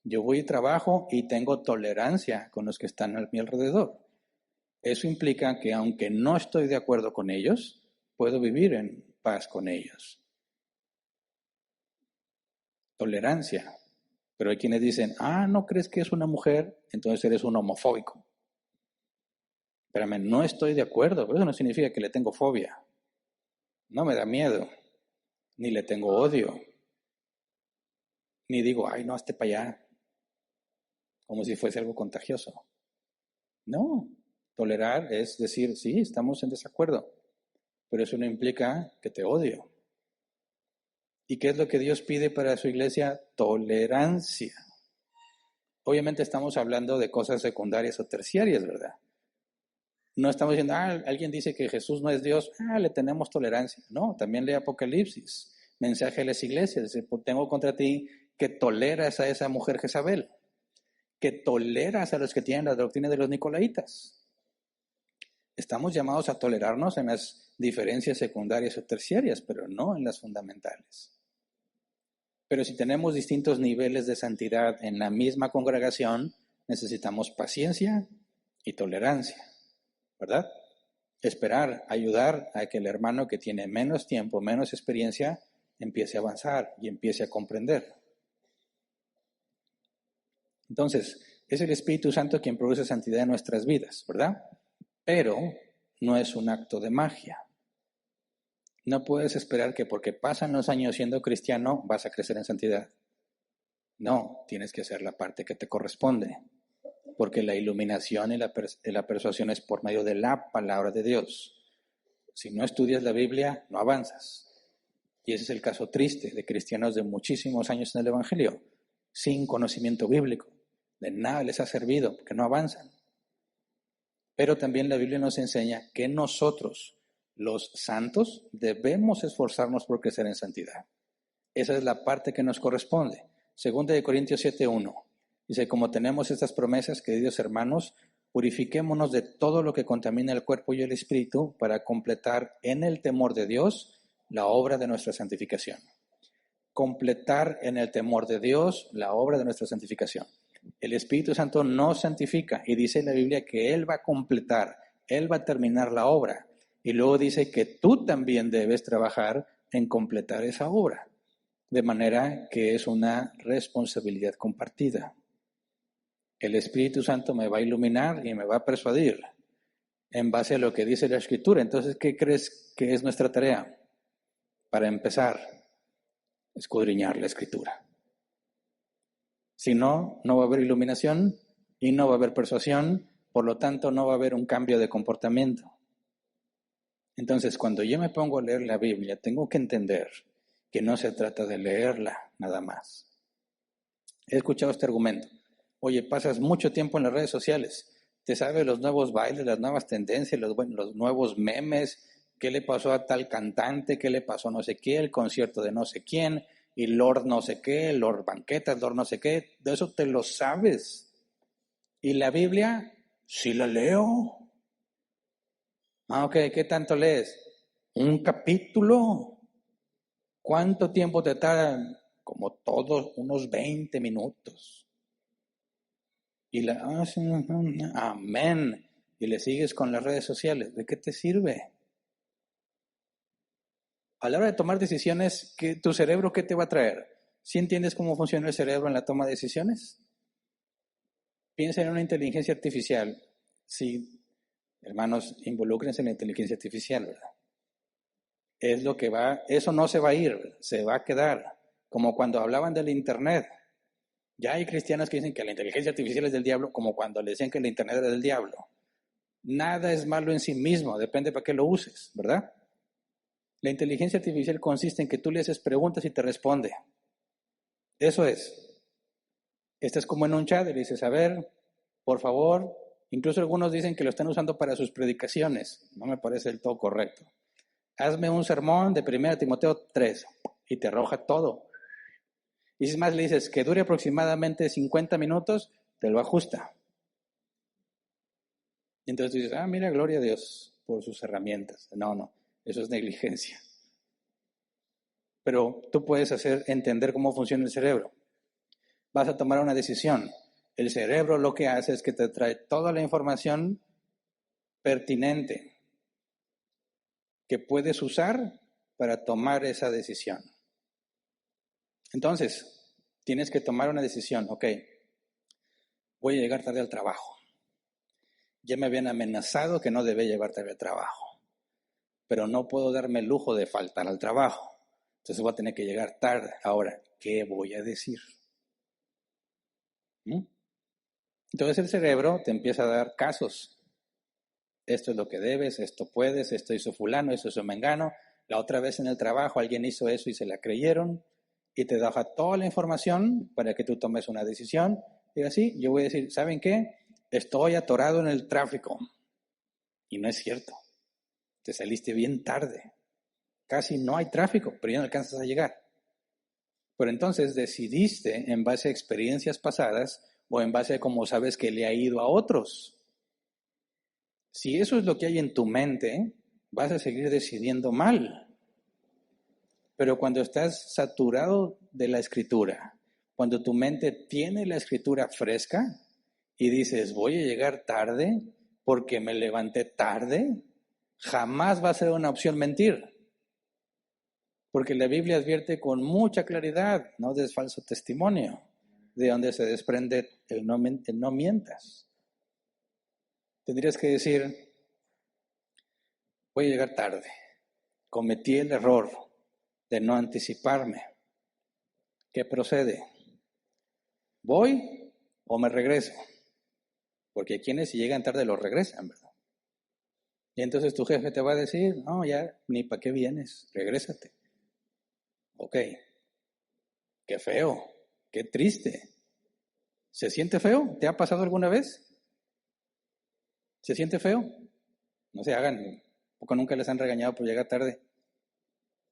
Yo voy y trabajo y tengo tolerancia con los que están a mi alrededor. Eso implica que aunque no estoy de acuerdo con ellos, puedo vivir en paz con ellos. Tolerancia. Pero hay quienes dicen, ¿no crees que es una mujer? Entonces eres un homofóbico. Espérame, no estoy de acuerdo, pero eso no significa que le tengo fobia. No me da miedo, ni le tengo odio, ni digo, ay, no, hazte para allá, como si fuese algo contagioso. No, tolerar es decir, sí, estamos en desacuerdo, pero eso no implica que te odio. ¿Y qué es lo que Dios pide para su iglesia? Tolerancia. Obviamente estamos hablando de cosas secundarias o terciarias, ¿verdad? No estamos diciendo, alguien dice que Jesús no es Dios, le tenemos tolerancia. No, también lee Apocalipsis, mensaje a las iglesias, dice, tengo contra ti que toleras a esa mujer Jezabel, que toleras a los que tienen la doctrina de los nicolaitas. Estamos llamados a tolerarnos en las diferencias secundarias o terciarias, pero no en las fundamentales. Pero si tenemos distintos niveles de santidad en la misma congregación, necesitamos paciencia y tolerancia, ¿verdad? Esperar, ayudar a que el hermano que tiene menos tiempo, menos experiencia, empiece a avanzar y empiece a comprender. Entonces, es el Espíritu Santo quien produce santidad en nuestras vidas, ¿verdad? Pero no es un acto de magia. No puedes esperar que porque pasan los años siendo cristiano vas a crecer en santidad. No, tienes que hacer la parte que te corresponde, porque la iluminación y la persuasión es por medio de la palabra de Dios. Si no estudias la Biblia, no avanzas. Y ese es el caso triste de cristianos de muchísimos años en el Evangelio, sin conocimiento bíblico. De nada les ha servido, porque no avanzan. Pero también la Biblia nos enseña que nosotros, los santos, debemos esforzarnos por crecer en santidad. Esa es la parte que nos corresponde. Segunda de Corintios 7:1. Dice, como tenemos estas promesas, queridos hermanos, purifiquémonos de todo lo que contamina el cuerpo y el espíritu para completar en el temor de Dios la obra de nuestra santificación. Completar en el temor de Dios la obra de nuestra santificación. El Espíritu Santo nos santifica y dice en la Biblia que Él va a completar, Él va a terminar la obra. Y luego dice que tú también debes trabajar en completar esa obra. De manera que es una responsabilidad compartida. El Espíritu Santo me va a iluminar y me va a persuadir en base a lo que dice la Escritura. Entonces, ¿qué crees que es nuestra tarea? Para empezar, escudriñar la Escritura. Si no, no va a haber iluminación y no va a haber persuasión, por lo tanto no va a haber un cambio de comportamiento. Entonces, cuando yo me pongo a leer la Biblia, tengo que entender que no se trata de leerla nada más. He escuchado este argumento. Oye, pasas mucho tiempo en las redes sociales, te sabes los nuevos bailes, las nuevas tendencias, los nuevos memes, qué le pasó a tal cantante, qué le pasó a no sé qué, el concierto de no sé quién, y Lord no sé qué, Lord banquetas, Lord no sé qué, de eso te lo sabes. ¿Y la Biblia? Sí la leo. Ok, ¿qué tanto lees? Un capítulo. ¿Cuánto tiempo te tardan? Como todos, unos 20 minutos. Y amén. Y le sigues con las redes sociales. ¿De qué te sirve? A la hora de tomar decisiones, ¿tu cerebro qué te va a traer? ¿Sí entiendes cómo funciona el cerebro en la toma de decisiones? Piensa en una inteligencia artificial. Sí, hermanos, involúcrense en la inteligencia artificial, ¿verdad? Es lo que eso no se va a ir, ¿verdad? Se va a quedar. Como cuando hablaban del Internet. Ya hay cristianos que dicen que la inteligencia artificial es del diablo, como cuando le decían que el Internet era del diablo. Nada es malo en sí mismo, depende para qué lo uses, ¿verdad? La inteligencia artificial consiste en que tú le haces preguntas y te responde. Eso es. Estás como en un chat y le dices, a ver, por favor, incluso algunos dicen que lo están usando para sus predicaciones. No me parece del todo correcto. Hazme un sermón de 1 Timoteo 3 y te arroja todo. Y si más le dices que dure aproximadamente 50 minutos, te lo ajusta. Y entonces tú dices, mira, gloria a Dios por sus herramientas. No, eso es negligencia. Pero tú puedes entender cómo funciona el cerebro. Vas a tomar una decisión. El cerebro lo que hace es que te trae toda la información pertinente que puedes usar para tomar esa decisión. Entonces, tienes que tomar una decisión. Ok, voy a llegar tarde al trabajo. Ya me habían amenazado que no debe llegar tarde al trabajo, pero no puedo darme el lujo de faltar al trabajo. Entonces voy a tener que llegar tarde. Ahora, ¿qué voy a decir? Entonces el cerebro te empieza a dar casos. Esto es lo que debes, esto puedes, esto hizo fulano, esto hizo mengano. La otra vez en el trabajo alguien hizo eso y se la creyeron y te da toda la información para que tú tomes una decisión. Y así, yo voy a decir, ¿saben qué? Estoy atorado en el tráfico. Y no es cierto. Te saliste bien tarde. Casi no hay tráfico, pero ya no alcanzas a llegar. Pero entonces decidiste en base a experiencias pasadas o en base a cómo sabes que le ha ido a otros. Si eso es lo que hay en tu mente, vas a seguir decidiendo mal. Pero cuando estás saturado de la escritura, cuando tu mente tiene la escritura fresca y dices, voy a llegar tarde porque me levanté tarde, jamás va a ser una opción mentir. Porque la Biblia advierte con mucha claridad, no des falso testimonio, de donde se desprende el no mientas. Tendrías que decir, voy a llegar tarde, cometí el error de no anticiparme. ¿Qué procede? ¿Voy o me regreso? Porque hay quienes si llegan tarde los regresan, ¿verdad? Y entonces tu jefe te va a decir, no, ya, ni para qué vienes, regrésate. Ok, qué feo, qué triste. ¿Se siente feo? ¿Te ha pasado alguna vez? ¿Se siente feo? No se hagan, porque nunca les han regañado por llegar tarde.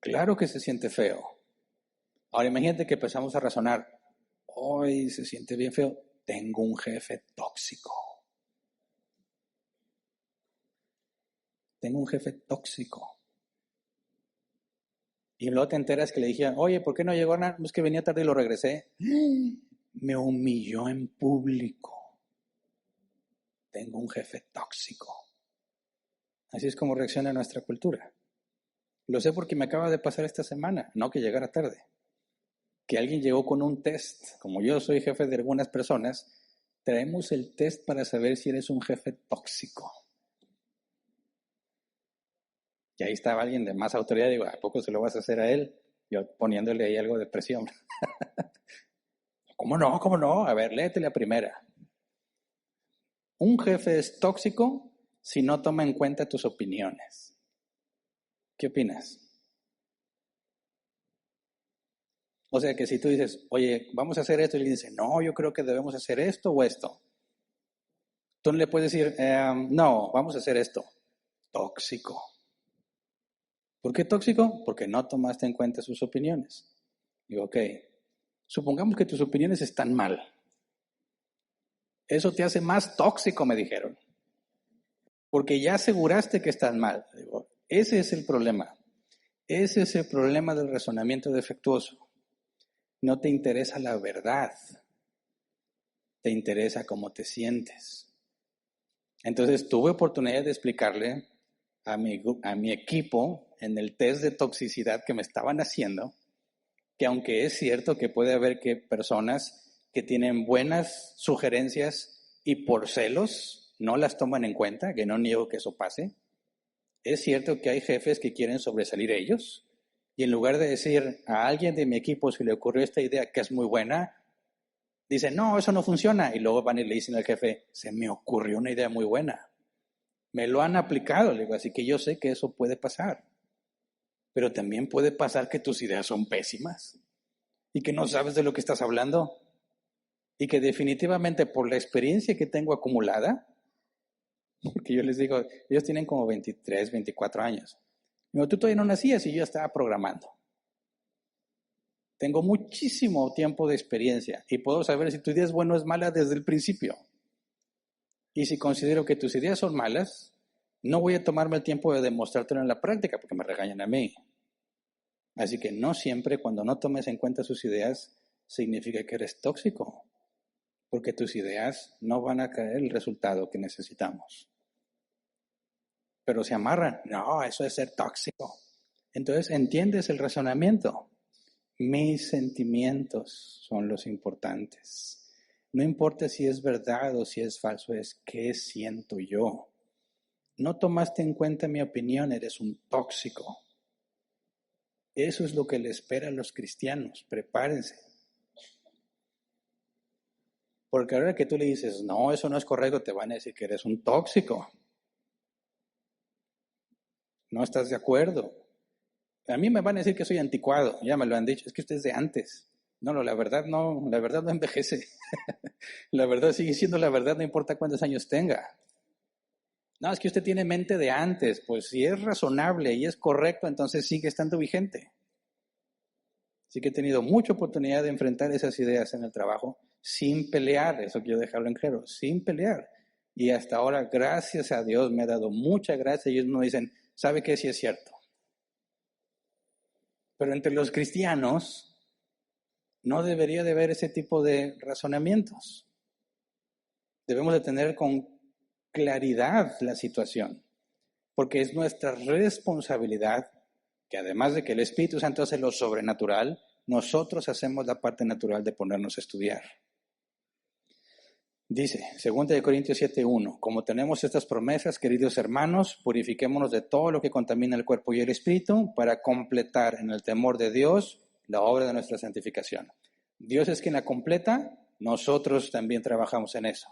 Claro que se siente feo. Ahora imagínate que empezamos a razonar. Hoy se siente bien feo. Tengo un jefe tóxico. Tengo un jefe tóxico. Y luego te enteras que le dije, oye, ¿por qué no llegó nada? Es que venía tarde y lo regresé. Me humilló en público. Tengo un jefe tóxico. Así es como reacciona nuestra cultura. Lo sé porque me acaba de pasar esta semana, no que llegara tarde. Que alguien llegó con un test. Como yo soy jefe de algunas personas, traemos el test para saber si eres un jefe tóxico. Y ahí estaba alguien de más autoridad, digo, ¿a poco se lo vas a hacer a él? Yo poniéndole ahí algo de presión. ¿Cómo no? ¿Cómo no? A ver, léete la primera. Un jefe es tóxico si no toma en cuenta tus opiniones. ¿Qué opinas? O sea que si tú dices, oye, vamos a hacer esto, y él dice, no, yo creo que debemos hacer esto o esto. Tú no le puedes decir, no, vamos a hacer esto. Tóxico. ¿Por qué tóxico? Porque no tomaste en cuenta sus opiniones. Digo, ok, supongamos que tus opiniones están mal. Eso te hace más tóxico, me dijeron. Porque ya aseguraste que están mal. Digo, ese es el problema. Ese es el problema del razonamiento defectuoso. No te interesa la verdad. Te interesa cómo te sientes. Entonces tuve oportunidad de explicarle a mi equipo en el test de toxicidad que me estaban haciendo, que aunque es cierto que puede haber personas que tienen buenas sugerencias y por celos no las toman en cuenta, que no niego que eso pase, es cierto que hay jefes que quieren sobresalir ellos y en lugar de decir a alguien de mi equipo si le ocurrió esta idea que es muy buena, dicen, no, eso no funciona, y luego van y le dicen al jefe, se me ocurrió una idea muy buena. Me lo han aplicado, le digo, así que yo sé que eso puede pasar. Pero también puede pasar que tus ideas son pésimas y que no sabes de lo que estás hablando y que definitivamente por la experiencia que tengo acumulada, porque yo les digo, ellos tienen como 23, 24 años. Digo, tú todavía no nacías y yo ya estaba programando. Tengo muchísimo tiempo de experiencia y puedo saber si tu idea es buena o es mala desde el principio. Y si considero que tus ideas son malas, no voy a tomarme el tiempo de demostrártelo en la práctica porque me regañan a mí. Así que no siempre cuando no tomes en cuenta sus ideas significa que eres tóxico, porque tus ideas no van a caer el resultado que necesitamos. Pero se amarran, no, eso es ser tóxico. Entonces entiendes el razonamiento. Mis sentimientos son los importantes. No importa si es verdad o si es falso, es qué siento yo. No tomaste en cuenta mi opinión, eres un tóxico. Eso es lo que le espera a los cristianos. Prepárense. Porque ahora que tú le dices, no, eso no es correcto, te van a decir que eres un tóxico. No estás de acuerdo. A mí me van a decir que soy anticuado, ya me lo han dicho, es que usted es de antes. No, la verdad no envejece. La verdad sigue siendo la verdad, no importa cuántos años tenga. No, es que usted tiene mente de antes, pues si es razonable y es correcto, entonces sigue estando vigente. Así que he tenido mucha oportunidad de enfrentar esas ideas en el trabajo sin pelear, eso quiero dejarlo en claro, sin pelear. Y hasta ahora, gracias a Dios, me ha dado mucha gracia y ellos me dicen, ¿sabe qué? Sí es cierto. Pero entre los cristianos no debería de haber ese tipo de razonamientos. Debemos de tener con claridad la situación, porque es nuestra responsabilidad que además de que el Espíritu Santo hace lo sobrenatural, nosotros hacemos la parte natural de ponernos a estudiar. Dice, 2 Corintios 7:1, como tenemos estas promesas, queridos hermanos, purifiquémonos de todo lo que contamina el cuerpo y el espíritu para completar en el temor de Dios la obra de nuestra santificación. Dios es quien la completa, nosotros también trabajamos en eso.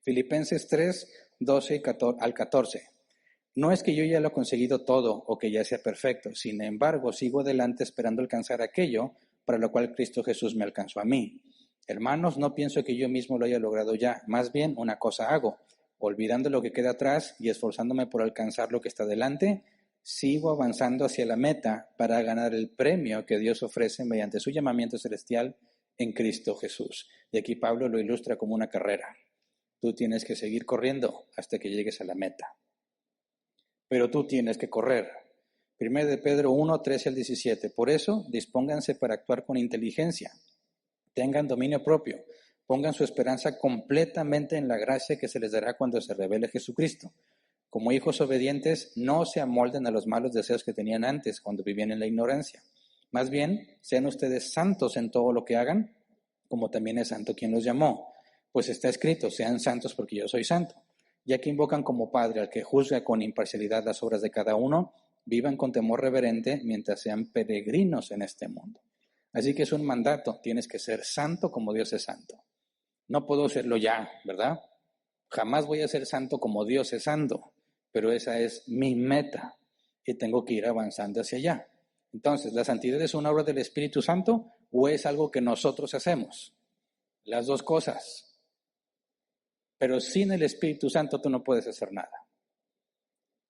Filipenses 3:12 al 14. No es que yo ya lo he conseguido todo o que ya sea perfecto, sin embargo, sigo adelante esperando alcanzar aquello para lo cual Cristo Jesús me alcanzó a mí. Hermanos, no pienso que yo mismo lo haya logrado ya, más bien una cosa hago, olvidando lo que queda atrás y esforzándome por alcanzar lo que está delante, sigo avanzando hacia la meta para ganar el premio que Dios ofrece mediante su llamamiento celestial en Cristo Jesús. Y aquí Pablo lo ilustra como una carrera. Tú tienes que seguir corriendo hasta que llegues a la meta. Pero tú tienes que correr. 1 de Pedro 1, 13 al 17. Por eso, dispónganse para actuar con inteligencia. Tengan dominio propio. Pongan su esperanza completamente en la gracia que se les dará cuando se revele Jesucristo. Como hijos obedientes, no se amolden a los malos deseos que tenían antes, cuando vivían en la ignorancia. Más bien, sean ustedes santos en todo lo que hagan, como también es santo quien los llamó. Pues está escrito, sean santos porque yo soy santo. Ya que invocan como Padre al que juzga con imparcialidad las obras de cada uno, vivan con temor reverente mientras sean peregrinos en este mundo. Así que es un mandato, tienes que ser santo como Dios es santo. No puedo serlo ya, ¿verdad? Jamás voy a ser santo como Dios es santo, pero esa es mi meta y tengo que ir avanzando hacia allá. Entonces, ¿la santidad es una obra del Espíritu Santo o es algo que nosotros hacemos? Las dos cosas. Pero sin el Espíritu Santo tú no puedes hacer nada.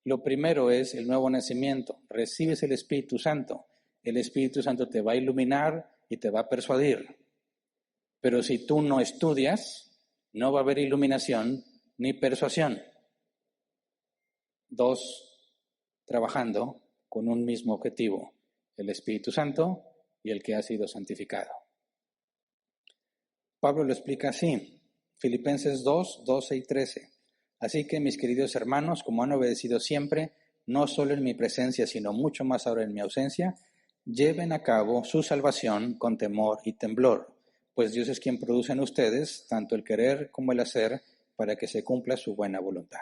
Lo primero es el nuevo nacimiento. Recibes el Espíritu Santo. El Espíritu Santo te va a iluminar y te va a persuadir. Pero si tú no estudias, no va a haber iluminación ni persuasión. Dos, trabajando con un mismo objetivo, el Espíritu Santo y el que ha sido santificado. Pablo lo explica así. Filipenses 2, 12 y 13. Así que, mis queridos hermanos, como han obedecido siempre, no solo en mi presencia, sino mucho más ahora en mi ausencia, lleven a cabo su salvación con temor y temblor, pues Dios es quien produce en ustedes tanto el querer como el hacer para que se cumpla su buena voluntad.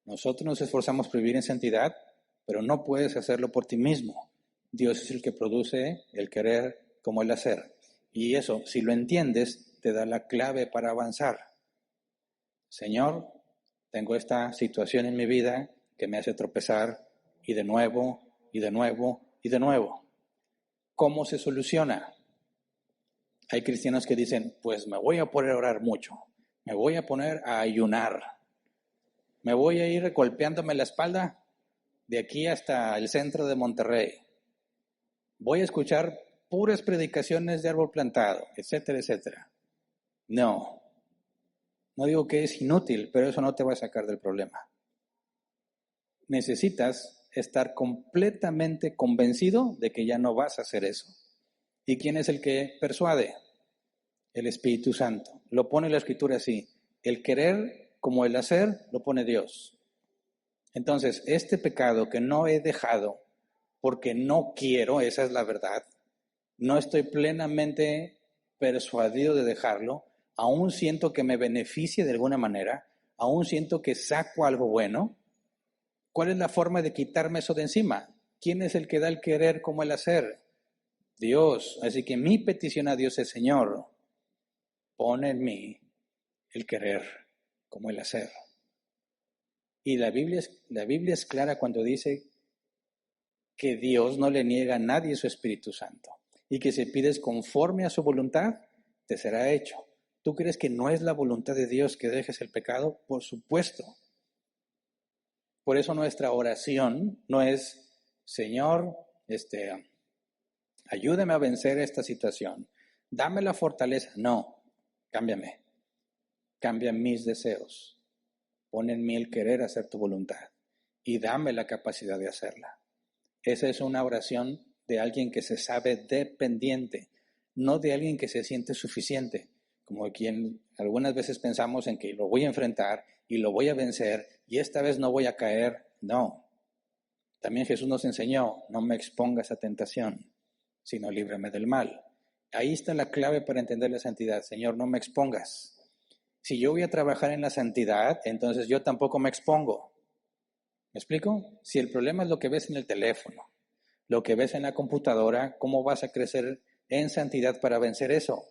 Nosotros nos esforzamos por vivir en santidad, pero no puedes hacerlo por ti mismo. Dios es el que produce el querer como el hacer. Y eso, si lo entiendes, te da la clave para avanzar. Señor, tengo esta situación en mi vida que me hace tropezar y de nuevo, y de nuevo, y de nuevo. ¿Cómo se soluciona? Hay cristianos que dicen, pues me voy a poner a orar mucho, me voy a poner a ayunar, me voy a ir golpeándome la espalda de aquí hasta el centro de Monterrey. Voy a escuchar puras predicaciones de árbol plantado, etcétera, etcétera. No digo que es inútil, pero eso no te va a sacar del problema. Necesitas estar completamente convencido de que ya no vas a hacer eso. ¿Y quién es el que persuade? El Espíritu Santo. Lo pone la Escritura así. El querer como el hacer lo pone Dios. Entonces, este pecado que no he dejado porque no quiero, esa es la verdad, no estoy plenamente persuadido de dejarlo, aún siento que me beneficia de alguna manera, aún siento que saco algo bueno. ¿Cuál es la forma de quitarme eso de encima? ¿Quién es el que da el querer como el hacer? Dios. Así que mi petición a Dios es, Señor, pon en mí el querer como el hacer. Y la Biblia es clara cuando dice que Dios no le niega a nadie su Espíritu Santo y que si pides conforme a su voluntad, te será hecho. ¿Tú crees que no es la voluntad de Dios que dejes el pecado? Por supuesto. Por eso nuestra oración no es, Señor, ayúdame a vencer esta situación. Dame la fortaleza. No, cámbiame. Cambia mis deseos. Pon en mí el querer hacer tu voluntad y dame la capacidad de hacerla. Esa es una oración de alguien que se sabe dependiente, no de alguien que se siente suficiente, como quien algunas veces pensamos en que lo voy a enfrentar y lo voy a vencer y esta vez no voy a caer. No. También Jesús nos enseñó, no me expongas a tentación, sino líbrame del mal. Ahí está la clave para entender la santidad. Señor, no me expongas. Si yo voy a trabajar en la santidad, entonces yo tampoco me expongo. ¿Me explico? Si el problema es lo que ves en el teléfono, lo que ves en la computadora, ¿cómo vas a crecer en santidad para vencer eso?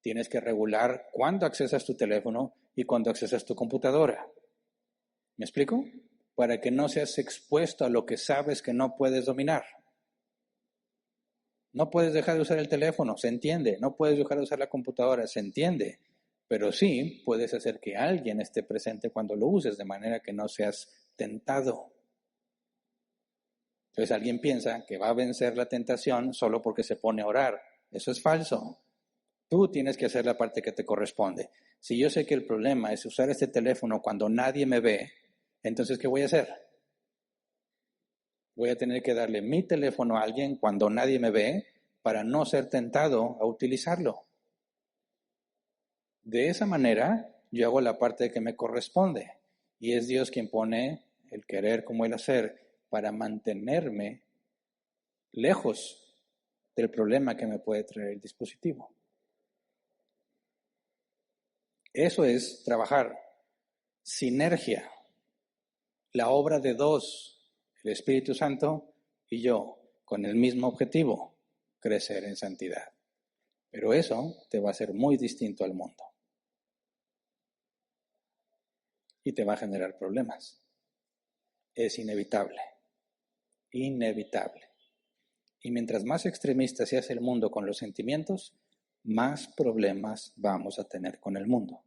Tienes que regular cuándo accesas tu teléfono y cuándo accesas tu computadora. ¿Me explico? Para que no seas expuesto a lo que sabes que no puedes dominar. No puedes dejar de usar el teléfono, se entiende. No puedes dejar de usar la computadora, se entiende. Pero sí puedes hacer que alguien esté presente cuando lo uses, de manera que no seas tentado. Entonces alguien piensa que va a vencer la tentación solo porque se pone a orar. Eso es falso. Tú tienes que hacer la parte que te corresponde. Si yo sé que el problema es usar este teléfono cuando nadie me ve, entonces ¿qué voy a hacer? Voy a tener que darle mi teléfono a alguien cuando nadie me ve para no ser tentado a utilizarlo. De esa manera, yo hago la parte que me corresponde y es Dios quien pone el querer como el hacer para mantenerme lejos del problema que me puede traer el dispositivo. Eso es trabajar. Sinergia. La obra de dos, el Espíritu Santo y yo, con el mismo objetivo, crecer en santidad. Pero eso te va a hacer muy distinto al mundo. Y te va a generar problemas. Es inevitable. Inevitable. Y mientras más extremista se hace el mundo con los sentimientos, más problemas vamos a tener con el mundo.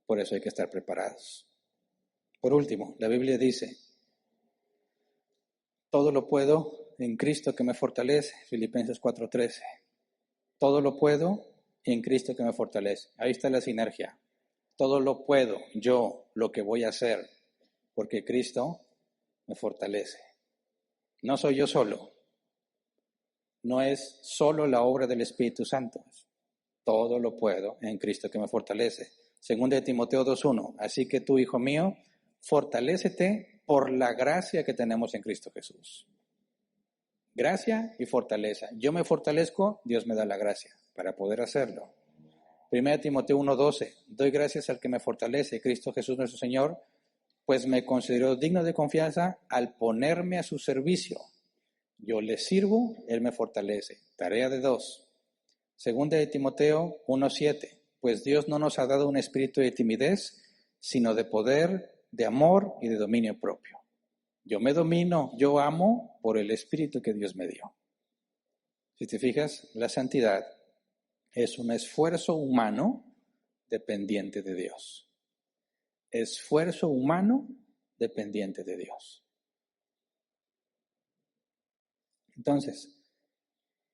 Por eso hay que estar preparados. Por último, la Biblia dice, todo lo puedo en Cristo que me fortalece, Filipenses 4:13. Todo lo puedo en Cristo que me fortalece. Ahí está la sinergia. Todo lo puedo, yo, lo que voy a hacer, porque Cristo me fortalece. No soy yo solo. No es solo la obra del Espíritu Santo. Todo lo puedo en Cristo que me fortalece. Segunda de Timoteo 2:1. Así que tú, hijo mío, fortalécete por la gracia que tenemos en Cristo Jesús. Gracia y fortaleza. Yo me fortalezco, Dios me da la gracia para poder hacerlo. Primera de Timoteo 1:12. Doy gracias al que me fortalece, Cristo Jesús nuestro Señor, pues me considero digno de confianza al ponerme a su servicio. Yo le sirvo, Él me fortalece. Tarea de 2. Segunda de Timoteo 1:7. Pues Dios no nos ha dado un espíritu de timidez, sino de poder, de amor y de dominio propio. Yo me domino, yo amo por el espíritu que Dios me dio. Si te fijas, la santidad es un esfuerzo humano dependiente de Dios. Esfuerzo humano dependiente de Dios. Entonces,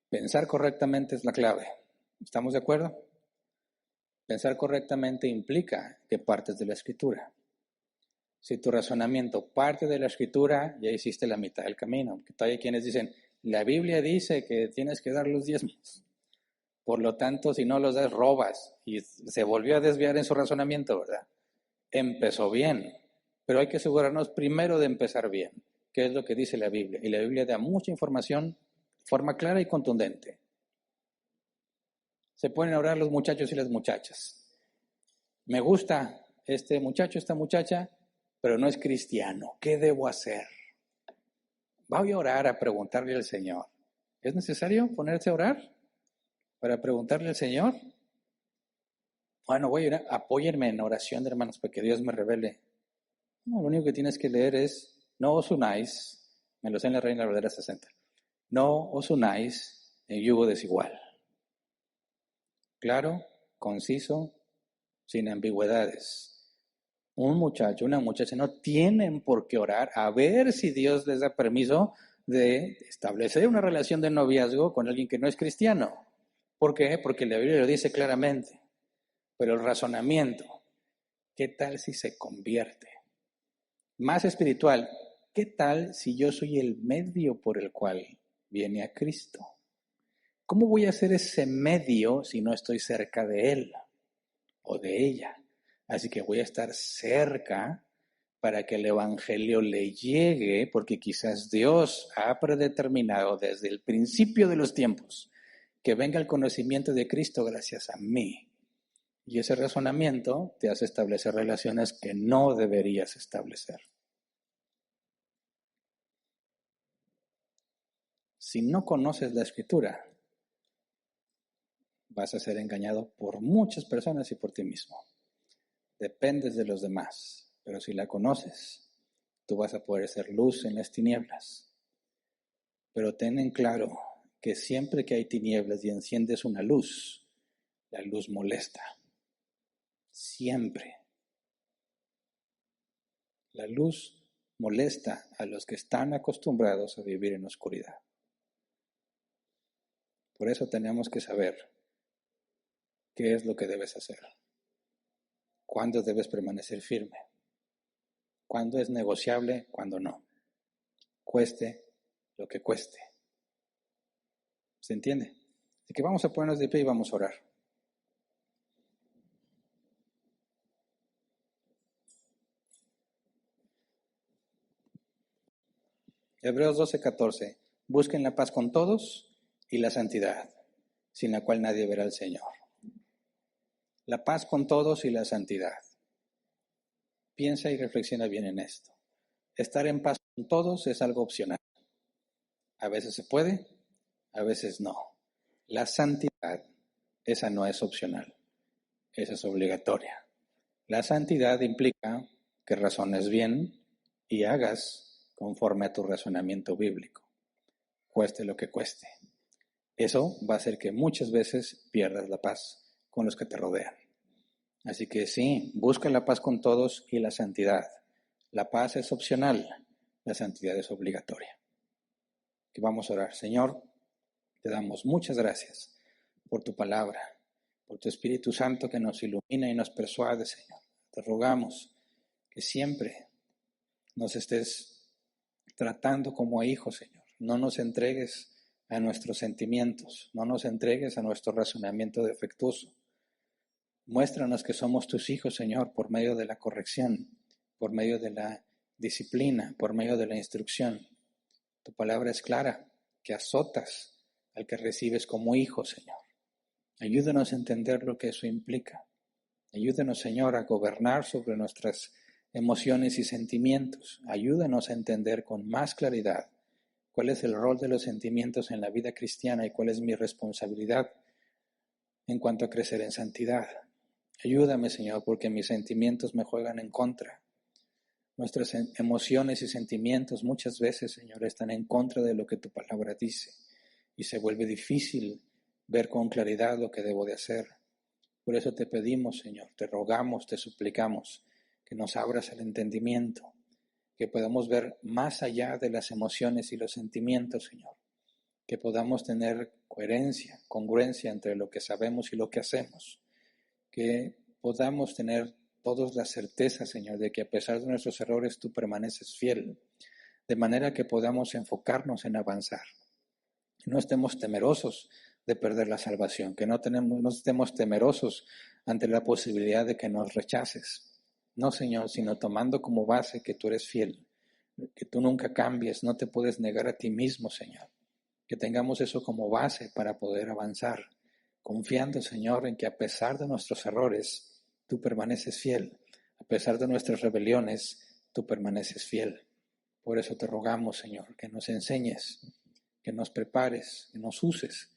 pensar correctamente es la clave. ¿Estamos de acuerdo? Pensar correctamente implica que partes de la Escritura. Si tu razonamiento parte de la Escritura, ya hiciste la mitad del camino. Porque todavía hay quienes dicen, la Biblia dice que tienes que dar los diezmos. Por lo tanto, si no los das, robas. Y se volvió a desviar en su razonamiento, ¿verdad? Empezó bien, pero hay que asegurarnos primero de empezar bien, que es lo que dice la Biblia. Y la Biblia da mucha información de forma clara y contundente. Se pueden orar los muchachos y las muchachas. Me gusta este muchacho, esta muchacha, pero no es cristiano. ¿Qué debo hacer? Voy a orar a preguntarle al Señor. ¿Es necesario ponerse a orar para preguntarle al Señor? Bueno, voy a ir, apóyenme en oración, hermanos, para que Dios me revele. No, lo único que tienes que leer es, no os unáis, me lo sé en la Reina Valera 60, no os unáis en yugo desigual. Claro, conciso, sin ambigüedades. Un muchacho, una muchacha no tienen por qué orar a ver si Dios les da permiso de establecer una relación de noviazgo con alguien que no es cristiano. ¿Por qué? Porque la Biblia lo dice claramente. Pero el razonamiento, ¿qué tal si se convierte? Más espiritual, ¿qué tal si yo soy el medio por el cual viene a Cristo? ¿Cómo voy a ser ese medio si no estoy cerca de Él o de ella? Así que voy a estar cerca para que el Evangelio le llegue, porque quizás Dios ha predeterminado desde el principio de los tiempos que venga el conocimiento de Cristo gracias a mí. Y ese razonamiento te hace establecer relaciones que no deberías establecer. Si no conoces la Escritura, vas a ser engañado por muchas personas y por ti mismo. Dependes de los demás, pero si la conoces, tú vas a poder ser luz en las tinieblas. Pero ten en claro que siempre que hay tinieblas y enciendes una luz, la luz molesta. Siempre. La luz molesta a los que están acostumbrados a vivir en oscuridad. Por eso tenemos que saber qué es lo que debes hacer. ¿Cuándo debes permanecer firme? ¿Cuándo es negociable? ¿Cuándo no? Cueste lo que cueste. ¿Se entiende? Así que vamos a ponernos de pie y vamos a orar. Hebreos 12:14. Busquen la paz con todos y la santidad, sin la cual nadie verá al Señor. La paz con todos y la santidad. Piensa y reflexiona bien en esto. Estar en paz con todos es algo opcional. A veces se puede, a veces no. La santidad, esa no es opcional, esa es obligatoria. La santidad implica que razones bien y hagas conforme a tu razonamiento bíblico, cueste lo que cueste. Eso va a hacer que muchas veces pierdas la paz con los que te rodean. Así que sí, busca la paz con todos y la santidad. La paz es opcional, la santidad es obligatoria. Que vamos a orar. Señor, te damos muchas gracias por tu palabra, por tu Espíritu Santo que nos ilumina y nos persuade, Señor. Te rogamos que siempre nos estés tratando como a hijos, Señor. No nos entregues a nuestros sentimientos, no nos entregues a nuestro razonamiento defectuoso. Muéstranos que somos tus hijos, Señor, por medio de la corrección, por medio de la disciplina, por medio de la instrucción. Tu palabra es clara, que azotas al que recibes como hijo, Señor. Ayúdanos a entender lo que eso implica. Ayúdanos, Señor, a gobernar sobre nuestras emociones y sentimientos. Ayúdanos a entender con más claridad cuál es el rol de los sentimientos en la vida cristiana y cuál es mi responsabilidad en cuanto a crecer en santidad. Ayúdame, Señor, porque mis sentimientos me juegan en contra. Nuestras emociones y sentimientos muchas veces, Señor, están en contra de lo que tu palabra dice y se vuelve difícil ver con claridad lo que debo de hacer. Por eso te pedimos, Señor, te rogamos, te suplicamos que nos abras el entendimiento, que podamos ver más allá de las emociones y los sentimientos, Señor, que podamos tener coherencia, congruencia entre lo que sabemos y lo que hacemos, que podamos tener todos la certeza, Señor, de que a pesar de nuestros errores tú permaneces fiel, de manera que podamos enfocarnos en avanzar. No estemos temerosos de perder la salvación, que no estemos temerosos ante la posibilidad de que nos rechaces. No, Señor, sino tomando como base que tú eres fiel, que tú nunca cambies, no te puedes negar a ti mismo, Señor. Que tengamos eso como base para poder avanzar, confiando, Señor, en que a pesar de nuestros errores, tú permaneces fiel. A pesar de nuestras rebeliones, tú permaneces fiel. Por eso te rogamos, Señor, que nos enseñes, que nos prepares, que nos uses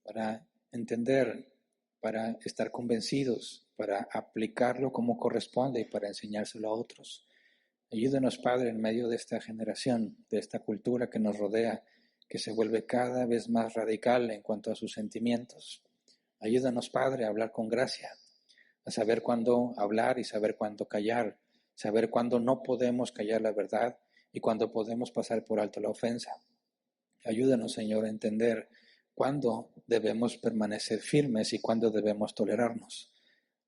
para entender para estar convencidos, para aplicarlo como corresponde y para enseñárselo a otros. Ayúdanos, Padre, en medio de esta generación, de esta cultura que nos rodea, que se vuelve cada vez más radical en cuanto a sus sentimientos. Ayúdanos, Padre, a hablar con gracia, a saber cuándo hablar y saber cuándo callar, saber cuándo no podemos callar la verdad y cuándo podemos pasar por alto la ofensa. Ayúdanos, Señor, a entender cuándo debemos permanecer firmes y cuándo debemos tolerarnos.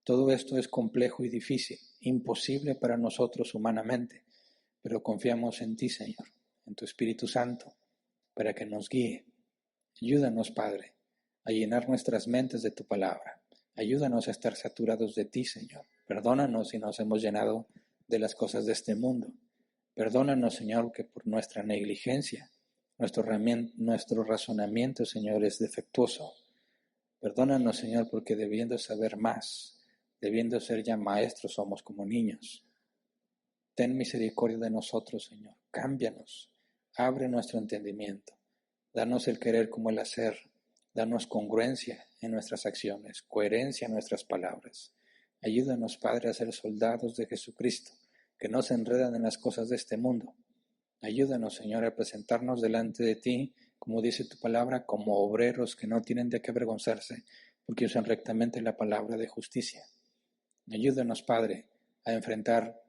Todo esto es complejo y difícil, imposible para nosotros humanamente, pero confiamos en ti, Señor, en tu Espíritu Santo, para que nos guíe. Ayúdanos, Padre, a llenar nuestras mentes de tu palabra. Ayúdanos a estar saturados de ti, Señor. Perdónanos si nos hemos llenado de las cosas de este mundo. Perdónanos, Señor, que por nuestra negligencia, nuestro razonamiento, Señor, es defectuoso. Perdónanos, Señor, porque debiendo saber más, debiendo ser ya maestros, somos como niños. Ten misericordia de nosotros, Señor. Cámbianos. Abre nuestro entendimiento. Danos el querer como el hacer. Danos congruencia en nuestras acciones, coherencia en nuestras palabras. Ayúdanos, Padre, a ser soldados de Jesucristo, que no se enredan en las cosas de este mundo. Ayúdanos, Señor, a presentarnos delante de ti, como dice tu palabra, como obreros que no tienen de qué avergonzarse, porque usan rectamente la palabra de justicia. Ayúdanos, Padre, a enfrentar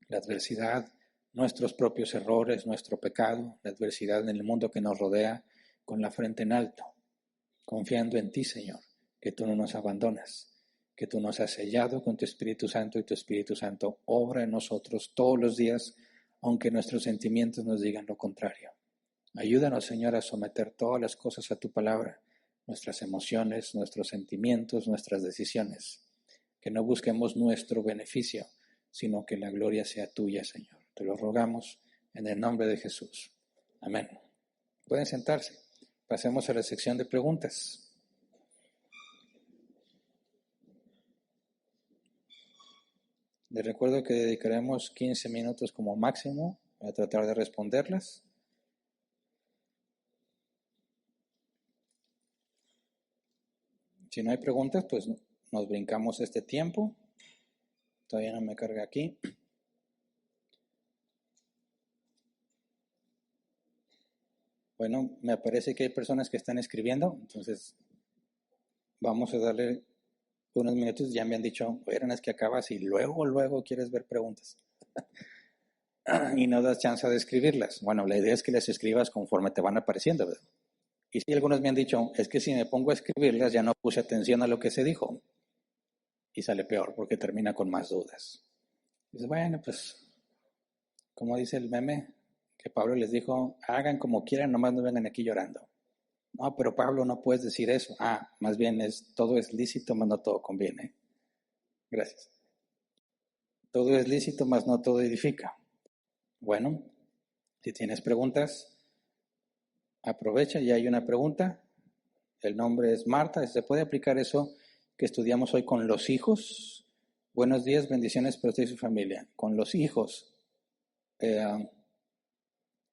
la adversidad, nuestros propios errores, nuestro pecado, la adversidad en el mundo que nos rodea, con la frente en alto, confiando en ti, Señor, que tú no nos abandonas, que tú nos has sellado con tu Espíritu Santo y tu Espíritu Santo obra en nosotros todos los días, aunque nuestros sentimientos nos digan lo contrario. Ayúdanos, Señor, a someter todas las cosas a tu palabra, nuestras emociones, nuestros sentimientos, nuestras decisiones, que no busquemos nuestro beneficio, sino que la gloria sea tuya, Señor. Te lo rogamos en el nombre de Jesús. Amén. Pueden sentarse. Pasemos a la sección de preguntas. Les recuerdo que dedicaremos 15 minutos como máximo a tratar de responderlas. Si no hay preguntas, pues nos brincamos este tiempo. Todavía no me carga aquí. Bueno, me parece que hay personas que están escribiendo, entonces vamos a darle unos minutos. Ya me han dicho, oigan, es que acabas y luego quieres ver preguntas. Y no das chance de escribirlas. Bueno, la idea es que las escribas conforme te van apareciendo, ¿verdad? Y sí, algunos me han dicho, es que si me pongo a escribirlas ya no puse atención a lo que se dijo. Y sale peor porque termina con más dudas. Dices, bueno, pues, como dice el meme, que Pablo les dijo, hagan como quieran, nomás no vengan aquí llorando. No, pero Pablo, no puedes decir eso. Más bien todo es lícito, mas no todo conviene. Gracias. Todo es lícito, mas no todo edifica. Bueno, si tienes preguntas, aprovecha, ya hay una pregunta. El nombre es Marta. ¿Se puede aplicar eso que estudiamos hoy con los hijos? Buenos días, bendiciones para usted y su familia. Con los hijos,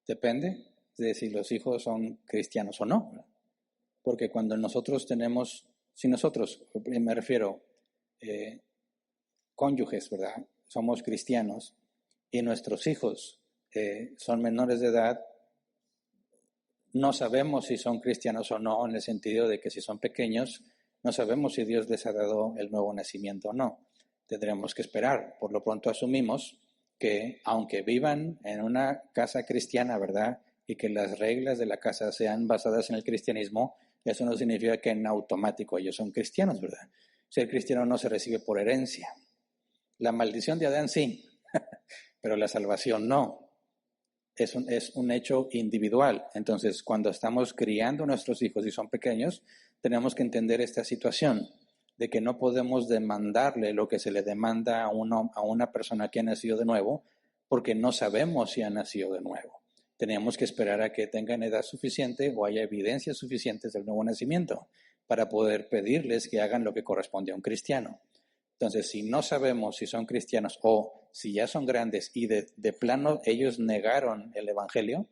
depende de si los hijos son cristianos o no. Porque cuando nosotros tenemos, si nosotros, me refiero, cónyuges, ¿verdad? Somos cristianos y nuestros hijos son menores de edad, no sabemos si son cristianos o no, en el sentido de que si son pequeños, no sabemos si Dios les ha dado el nuevo nacimiento o no. Tendremos que esperar. Por lo pronto asumimos que aunque vivan en una casa cristiana, ¿verdad? Y que las reglas de la casa sean basadas en el cristianismo, eso no significa que en automático ellos son cristianos, ¿verdad? Ser cristiano no se recibe por herencia. La maldición de Adán sí, pero la salvación no. Es un hecho individual. Entonces, cuando estamos criando a nuestros hijos y son pequeños, tenemos que entender esta situación de que no podemos demandarle lo que se le demanda a una persona que ha nacido de nuevo, porque no sabemos si ha nacido de nuevo. Tenemos que esperar a que tengan edad suficiente o haya evidencias suficientes del nuevo nacimiento para poder pedirles que hagan lo que corresponde a un cristiano. Entonces, si no sabemos si son cristianos o si ya son grandes y de plano ellos negaron el evangelio,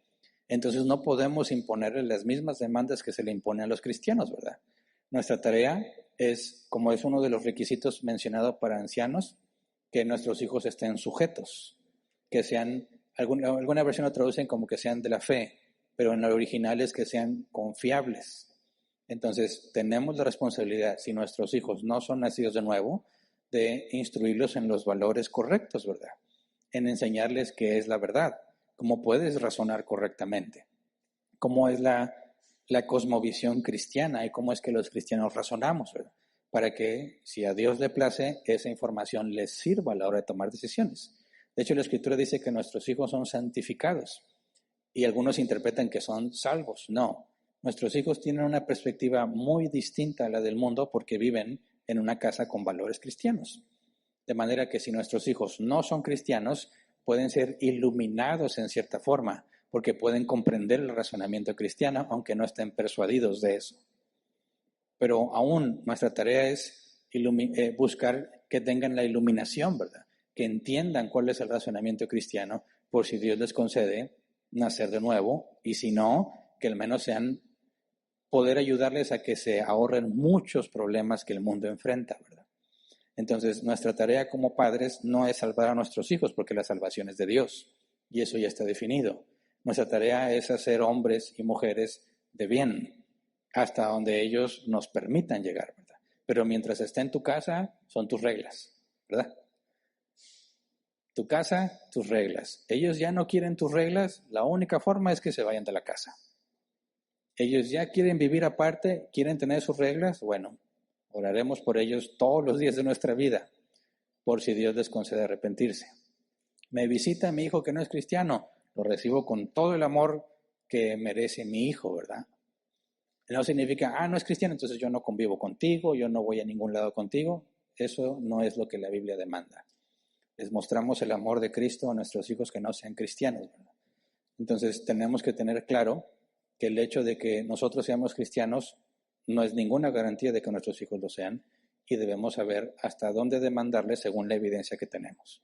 entonces no podemos imponerles las mismas demandas que se le imponen a los cristianos, ¿verdad? Nuestra tarea como es uno de los requisitos mencionados para ancianos, que nuestros hijos estén sujetos, que sean, alguna versión lo traducen como que sean de la fe, pero en el original es que sean confiables. Entonces, tenemos la responsabilidad, si nuestros hijos no son nacidos de nuevo, de instruirlos en los valores correctos, ¿verdad? En enseñarles qué es la verdad, cómo puedes razonar correctamente, cómo es la cosmovisión cristiana y cómo es que los cristianos razonamos, ¿verdad? Para que, si a Dios le place, esa información les sirva a la hora de tomar decisiones. De hecho, la Escritura dice que nuestros hijos son santificados y algunos interpretan que son salvos. No, nuestros hijos tienen una perspectiva muy distinta a la del mundo porque viven en una casa con valores cristianos. De manera que si nuestros hijos no son cristianos, pueden ser iluminados en cierta forma, porque pueden comprender el razonamiento cristiano, aunque no estén persuadidos de eso. Pero aún nuestra tarea es buscar que tengan la iluminación, ¿verdad? Que entiendan cuál es el razonamiento cristiano, por si Dios les concede nacer de nuevo, y si no, que al menos poder ayudarles a que se ahorren muchos problemas que el mundo enfrenta, ¿verdad? Entonces, nuestra tarea como padres no es salvar a nuestros hijos, porque la salvación es de Dios, y eso ya está definido. Nuestra tarea es hacer hombres y mujeres de bien, hasta donde ellos nos permitan llegar, ¿verdad? Pero mientras esté en tu casa, son tus reglas, ¿verdad? Tu casa, tus reglas. Ellos ya no quieren tus reglas, la única forma es que se vayan de la casa. Ellos ya quieren vivir aparte, quieren tener sus reglas, bueno, oraremos por ellos todos los días de nuestra vida, por si Dios les concede arrepentirse. Me visita mi hijo que no es cristiano, lo recibo con todo el amor que merece mi hijo, ¿verdad? No significa, no es cristiano, entonces yo no convivo contigo, yo no voy a ningún lado contigo. Eso no es lo que la Biblia demanda. Les mostramos el amor de Cristo a nuestros hijos que no sean cristianos, ¿verdad? Entonces tenemos que tener claro que el hecho de que nosotros seamos cristianos no es ninguna garantía de que nuestros hijos lo sean, y debemos saber hasta dónde demandarles según la evidencia que tenemos.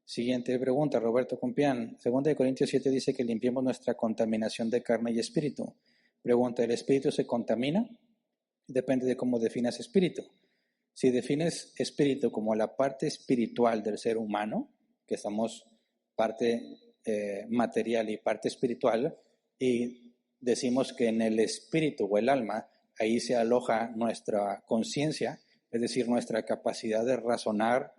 Siguiente pregunta, Roberto Compián. 2 Corintios 7 dice que limpiemos nuestra contaminación de carne y espíritu. Pregunta, ¿el espíritu se contamina? Depende de cómo definas espíritu. Si defines espíritu como la parte espiritual del ser humano, que somos parte material y parte espiritual, y decimos que en el espíritu o el alma, ahí se aloja nuestra conciencia, es decir, nuestra capacidad de razonar,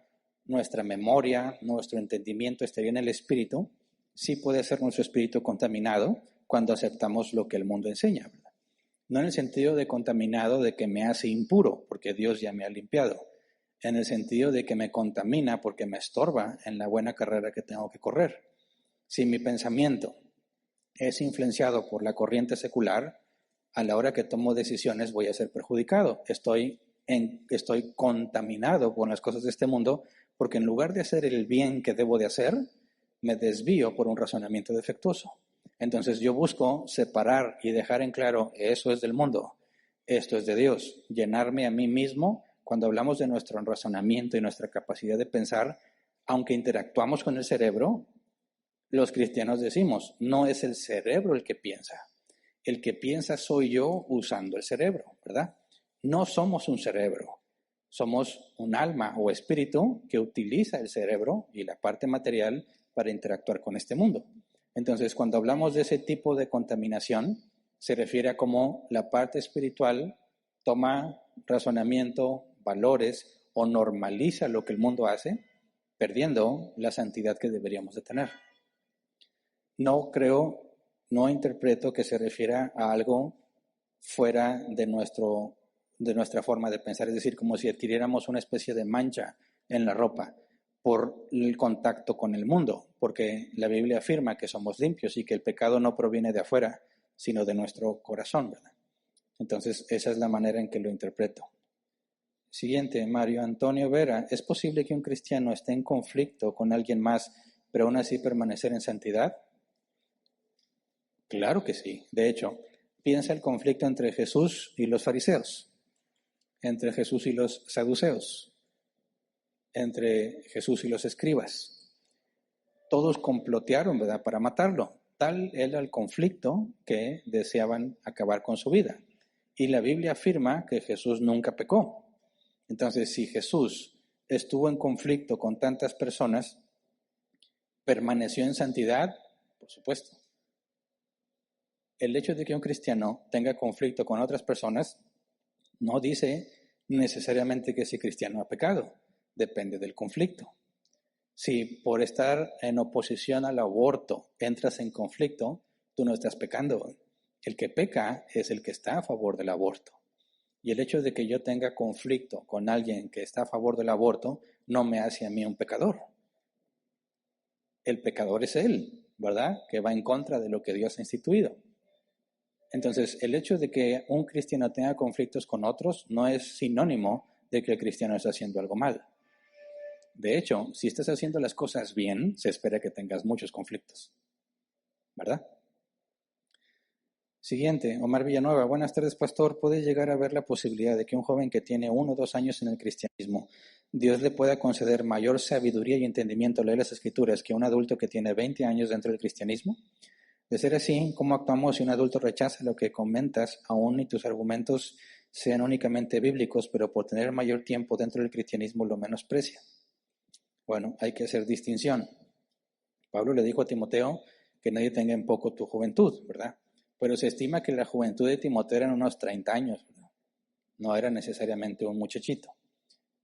nuestra memoria, nuestro entendimiento estaría en el espíritu, sí puede ser nuestro espíritu contaminado cuando aceptamos lo que el mundo enseña, ¿verdad? No en el sentido de contaminado de que me hace impuro, porque Dios ya me ha limpiado, en el sentido de que me contamina porque me estorba en la buena carrera que tengo que correr. Si mi pensamiento es influenciado por la corriente secular, a la hora que tomo decisiones voy a ser perjudicado. Estoy contaminado por las cosas de este mundo, porque en lugar de hacer el bien que debo de hacer, me desvío por un razonamiento defectuoso. Entonces yo busco separar y dejar en claro, eso es del mundo, esto es de Dios. Llenarme a mí mismo, cuando hablamos de nuestro razonamiento y nuestra capacidad de pensar, aunque interactuamos con el cerebro, los cristianos decimos, no es el cerebro el que piensa. El que piensa soy yo usando el cerebro, ¿verdad? No somos un cerebro, somos un alma o espíritu que utiliza el cerebro y la parte material para interactuar con este mundo. Entonces, cuando hablamos de ese tipo de contaminación, se refiere a cómo la parte espiritual toma razonamiento, valores o normaliza lo que el mundo hace, perdiendo la santidad que deberíamos de tener. No interpreto que se refiera a algo fuera de nuestra forma de pensar, es decir, como si adquiriéramos una especie de mancha en la ropa por el contacto con el mundo, porque la Biblia afirma que somos limpios y que el pecado no proviene de afuera, sino de nuestro corazón, ¿verdad? Entonces, esa es la manera en que lo interpreto. Siguiente, Mario Antonio Vera. ¿Es posible que un cristiano esté en conflicto con alguien más, pero aún así permanecer en santidad? Claro que sí. De hecho, piensa el conflicto entre Jesús y los fariseos, entre Jesús y los saduceos, entre Jesús y los escribas. Todos complotearon, ¿verdad?, para matarlo. Tal era el conflicto que deseaban acabar con su vida. Y la Biblia afirma que Jesús nunca pecó. Entonces, si Jesús estuvo en conflicto con tantas personas, ¿permaneció en santidad? Por supuesto. El hecho de que un cristiano tenga conflicto con otras personas no dice necesariamente que ese cristiano ha pecado. Depende del conflicto. Si por estar en oposición al aborto entras en conflicto, tú no estás pecando. El que peca es el que está a favor del aborto. Y el hecho de que yo tenga conflicto con alguien que está a favor del aborto no me hace a mí un pecador. El pecador es él, ¿verdad? Que va en contra de lo que Dios ha instituido. Entonces, el hecho de que un cristiano tenga conflictos con otros no es sinónimo de que el cristiano está haciendo algo mal. De hecho, si estás haciendo las cosas bien, se espera que tengas muchos conflictos, ¿verdad? Siguiente, Omar Villanueva. Buenas tardes, pastor. ¿Puede llegar a ver la posibilidad de que un joven que tiene 1 o 2 años en el cristianismo, Dios le pueda conceder mayor sabiduría y entendimiento al leer las Escrituras que un adulto que tiene 20 años dentro del cristianismo? De ser así, ¿cómo actuamos si un adulto rechaza lo que comentas, aún y tus argumentos sean únicamente bíblicos, pero por tener mayor tiempo dentro del cristianismo lo menosprecia? Bueno, hay que hacer distinción. Pablo le dijo a Timoteo que nadie tenga en poco tu juventud, ¿verdad? Pero se estima que la juventud de Timoteo eran unos 30 años, ¿verdad? No era necesariamente un muchachito.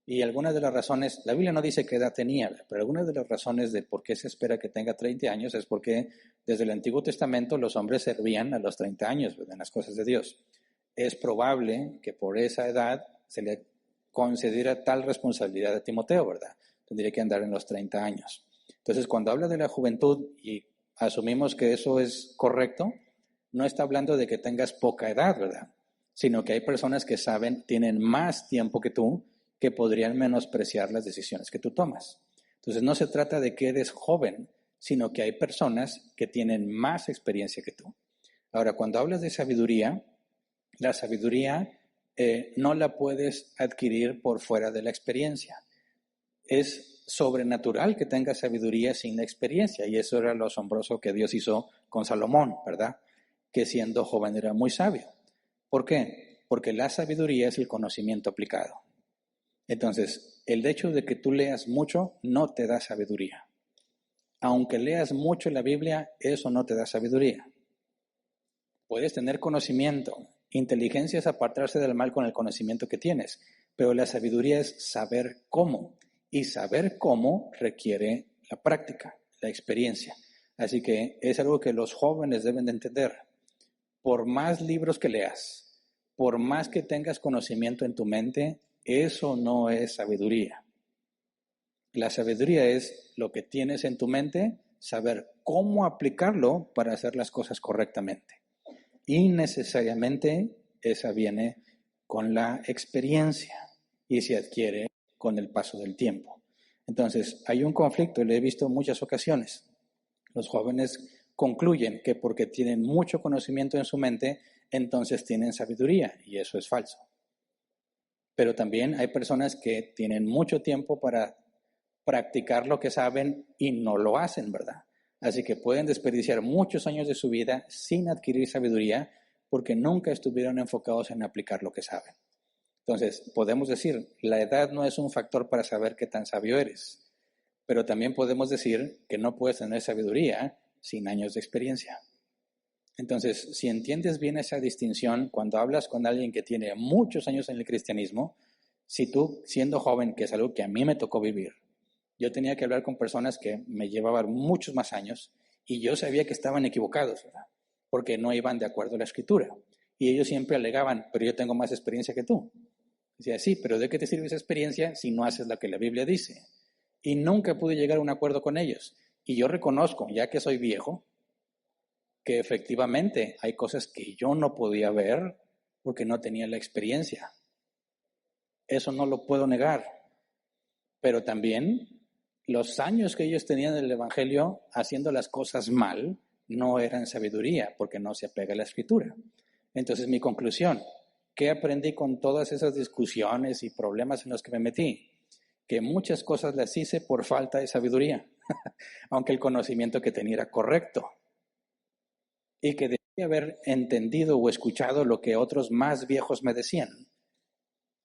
Y algunas de las razones, la Biblia no dice qué edad tenía, pero algunas de las razones de por qué se espera que tenga 30 años es porque desde el Antiguo Testamento los hombres servían a los 30 años, ¿verdad?, en las cosas de Dios. Es probable que por esa edad se le concediera tal responsabilidad a Timoteo, ¿verdad? Tendría que andar en los 30 años. Entonces, cuando habla de la juventud y asumimos que eso es correcto, no está hablando de que tengas poca edad, ¿verdad? Sino que hay personas que tienen más tiempo que tú, que podrían menospreciar las decisiones que tú tomas. Entonces, no se trata de que eres joven, sino que hay personas que tienen más experiencia que tú. Ahora, cuando hablas de sabiduría, la sabiduría no la puedes adquirir por fuera de la experiencia. Es sobrenatural que tengas sabiduría sin la experiencia, y eso era lo asombroso que Dios hizo con Salomón, ¿verdad? Que siendo joven era muy sabio. ¿Por qué? Porque la sabiduría es el conocimiento aplicado. Entonces, el hecho de que tú leas mucho no te da sabiduría. Aunque leas mucho la Biblia, eso no te da sabiduría. Puedes tener conocimiento. Inteligencia es apartarse del mal con el conocimiento que tienes, pero la sabiduría es saber cómo. Y saber cómo requiere la práctica, la experiencia. Así que es algo que los jóvenes deben de entender. Por más libros que leas, por más que tengas conocimiento en tu mente, eso no es sabiduría. La sabiduría es lo que tienes en tu mente, saber cómo aplicarlo para hacer las cosas correctamente. Y necesariamente esa viene con la experiencia y se adquiere con el paso del tiempo. Entonces, hay un conflicto, lo he visto en muchas ocasiones. Los jóvenes concluyen que porque tienen mucho conocimiento en su mente, entonces tienen sabiduría, y eso es falso. Pero también hay personas que tienen mucho tiempo para practicar lo que saben y no lo hacen, ¿verdad? Así que pueden desperdiciar muchos años de su vida sin adquirir sabiduría porque nunca estuvieron enfocados en aplicar lo que saben. Entonces, podemos decir, la edad no es un factor para saber qué tan sabio eres, pero también podemos decir que no puedes tener sabiduría sin años de experiencia. Entonces, si entiendes bien esa distinción, cuando hablas con alguien que tiene muchos años en el cristianismo, si tú, siendo joven, que es algo que a mí me tocó vivir, yo tenía que hablar con personas que me llevaban muchos más años y yo sabía que estaban equivocados, ¿verdad? Porque no iban de acuerdo a la escritura. Y ellos siempre alegaban, pero yo tengo más experiencia que tú. Decía, sí, pero ¿de qué te sirve esa experiencia si no haces lo que la Biblia dice? Y nunca pude llegar a un acuerdo con ellos. Y yo reconozco, ya que soy viejo, que efectivamente hay cosas que yo no podía ver porque no tenía la experiencia. Eso no lo puedo negar. Pero también los años que ellos tenían en el Evangelio haciendo las cosas mal no eran sabiduría porque no se apega a la Escritura. Entonces mi conclusión, ¿qué aprendí con todas esas discusiones y problemas en los que me metí? Que muchas cosas las hice por falta de sabiduría, aunque el conocimiento que tenía era correcto. Y que y haber entendido o escuchado lo que otros más viejos me decían.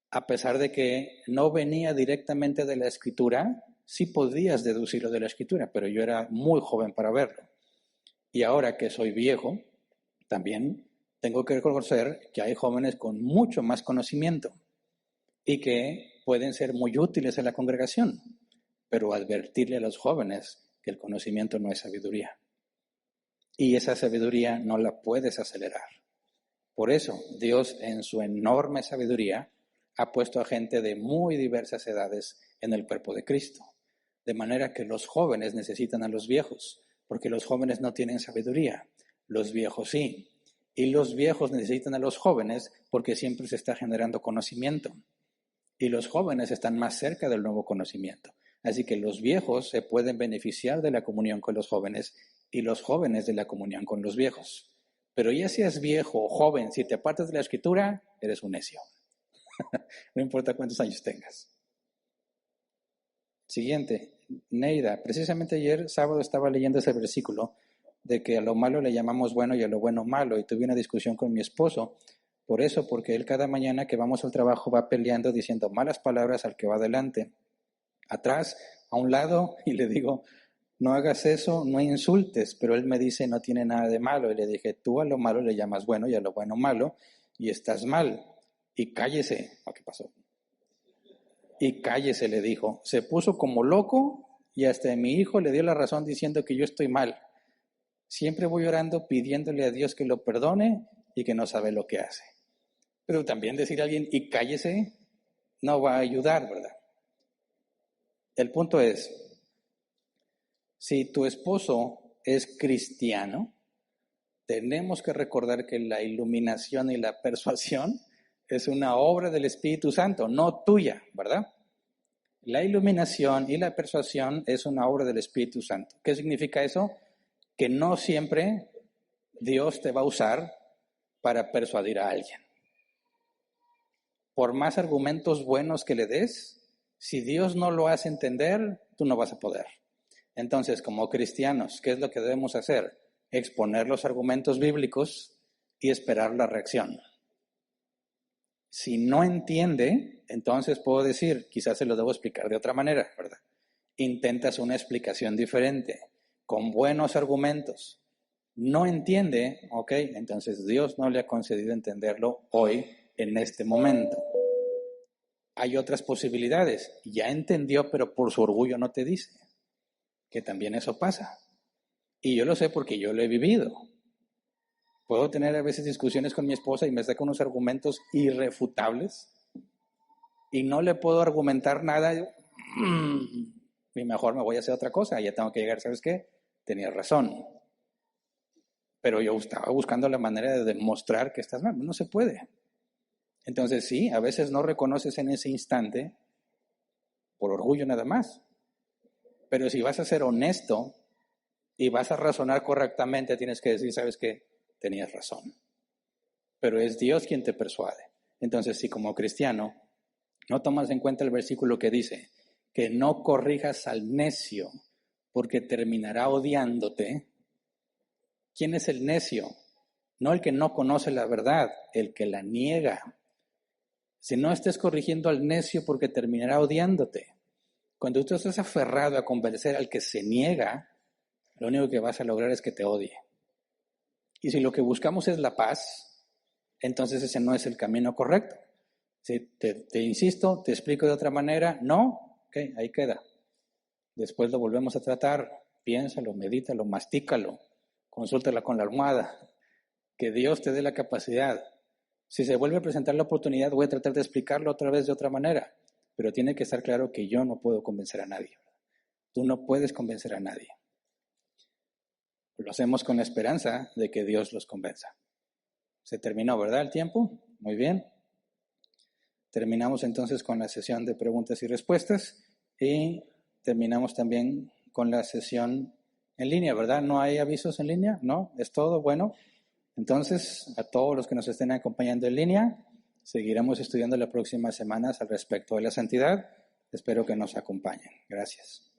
A pesar de que no venía directamente de la Escritura, sí podías deducirlo de la Escritura, pero yo era muy joven para verlo. Y ahora que soy viejo, también tengo que reconocer que hay jóvenes con mucho más conocimiento y que pueden ser muy útiles en la congregación, pero advertirle a los jóvenes que el conocimiento no es sabiduría. Y esa sabiduría no la puedes acelerar. Por eso, Dios, en su enorme sabiduría, ha puesto a gente de muy diversas edades en el cuerpo de Cristo. De manera que los jóvenes necesitan a los viejos, porque los jóvenes no tienen sabiduría, los viejos sí. Y los viejos necesitan a los jóvenes porque siempre se está generando conocimiento. Y los jóvenes están más cerca del nuevo conocimiento. Así que los viejos se pueden beneficiar de la comunión con los jóvenes y los jóvenes de la comunión con los viejos. Pero ya seas viejo o joven, si te apartas de la Escritura, eres un necio. No importa cuántos años tengas. Siguiente, Neida. Precisamente ayer, sábado, estaba leyendo ese versículo de que a lo malo le llamamos bueno y a lo bueno malo. Y tuve una discusión con mi esposo por eso, porque él cada mañana que vamos al trabajo va peleando diciendo malas palabras al que va adelante, atrás, a un lado, y le digo, no hagas eso, no insultes, pero él me dice, no tiene nada de malo, y le dije, tú a lo malo le llamas bueno y a lo bueno malo, y estás mal, y cállese. ¿Qué pasó? Y cállese, le dijo. Se puso como loco, y hasta mi hijo le dio la razón diciendo que yo estoy mal. Siempre voy orando pidiéndole a Dios que lo perdone y que no sabe lo que hace. Pero también decir a alguien, y cállese, no va a ayudar, ¿verdad? El punto es, si tu esposo es cristiano, tenemos que recordar que la iluminación y la persuasión es una obra del Espíritu Santo, no tuya, ¿verdad? La iluminación y la persuasión es una obra del Espíritu Santo. ¿Qué significa eso? Que no siempre Dios te va a usar para persuadir a alguien. Por más argumentos buenos que le des, si Dios no lo hace entender, tú no vas a poder. Entonces, como cristianos, ¿qué es lo que debemos hacer? Exponer los argumentos bíblicos y esperar la reacción. Si no entiende, entonces puedo decir, quizás se lo debo explicar de otra manera, ¿verdad? Intentas una explicación diferente, con buenos argumentos. No entiende, ok, entonces Dios no le ha concedido entenderlo hoy, en este momento. Hay otras posibilidades. Ya entendió, pero por su orgullo no te dice. Que también eso pasa. Y yo lo sé porque yo lo he vivido. Puedo tener a veces discusiones con mi esposa y me saca unos argumentos irrefutables y no le puedo argumentar nada y mejor me voy a hacer otra cosa. Ya tengo que llegar, ¿sabes qué? Tenías razón. Pero yo estaba buscando la manera de demostrar que estás mal. No se puede. Entonces sí, a veces no reconoces en ese instante por orgullo nada más. Pero si vas a ser honesto y vas a razonar correctamente, tienes que decir, ¿sabes qué? Tenías razón. Pero es Dios quien te persuade. Entonces, si como cristiano no tomas en cuenta el versículo que dice que no corrijas al necio porque terminará odiándote, ¿quién es el necio? No el que no conoce la verdad, el que la niega. Si no estés corrigiendo al necio porque terminará odiándote. Cuando tú estás aferrado a convencer al que se niega, lo único que vas a lograr es que te odie. Y si lo que buscamos es la paz, entonces ese no es el camino correcto. Si te insisto, te explico de otra manera, no, ok, ahí queda. Después lo volvemos a tratar, piénsalo, medítalo, mastícalo, consúltala con la almohada, que Dios te dé la capacidad. Si se vuelve a presentar la oportunidad, voy a tratar de explicarlo otra vez de otra manera, pero tiene que estar claro que yo no puedo convencer a nadie. Tú no puedes convencer a nadie. Lo hacemos con la esperanza de que Dios los convenza. Se terminó, ¿verdad? El tiempo. Muy bien. Terminamos entonces con la sesión de preguntas y respuestas y terminamos también con la sesión en línea, ¿verdad? ¿No hay avisos en línea? ¿No? ¿Es todo? Bueno, entonces a todos los que nos estén acompañando en línea, seguiremos estudiando las próximas semanas al respecto de la santidad. Espero que nos acompañen. Gracias.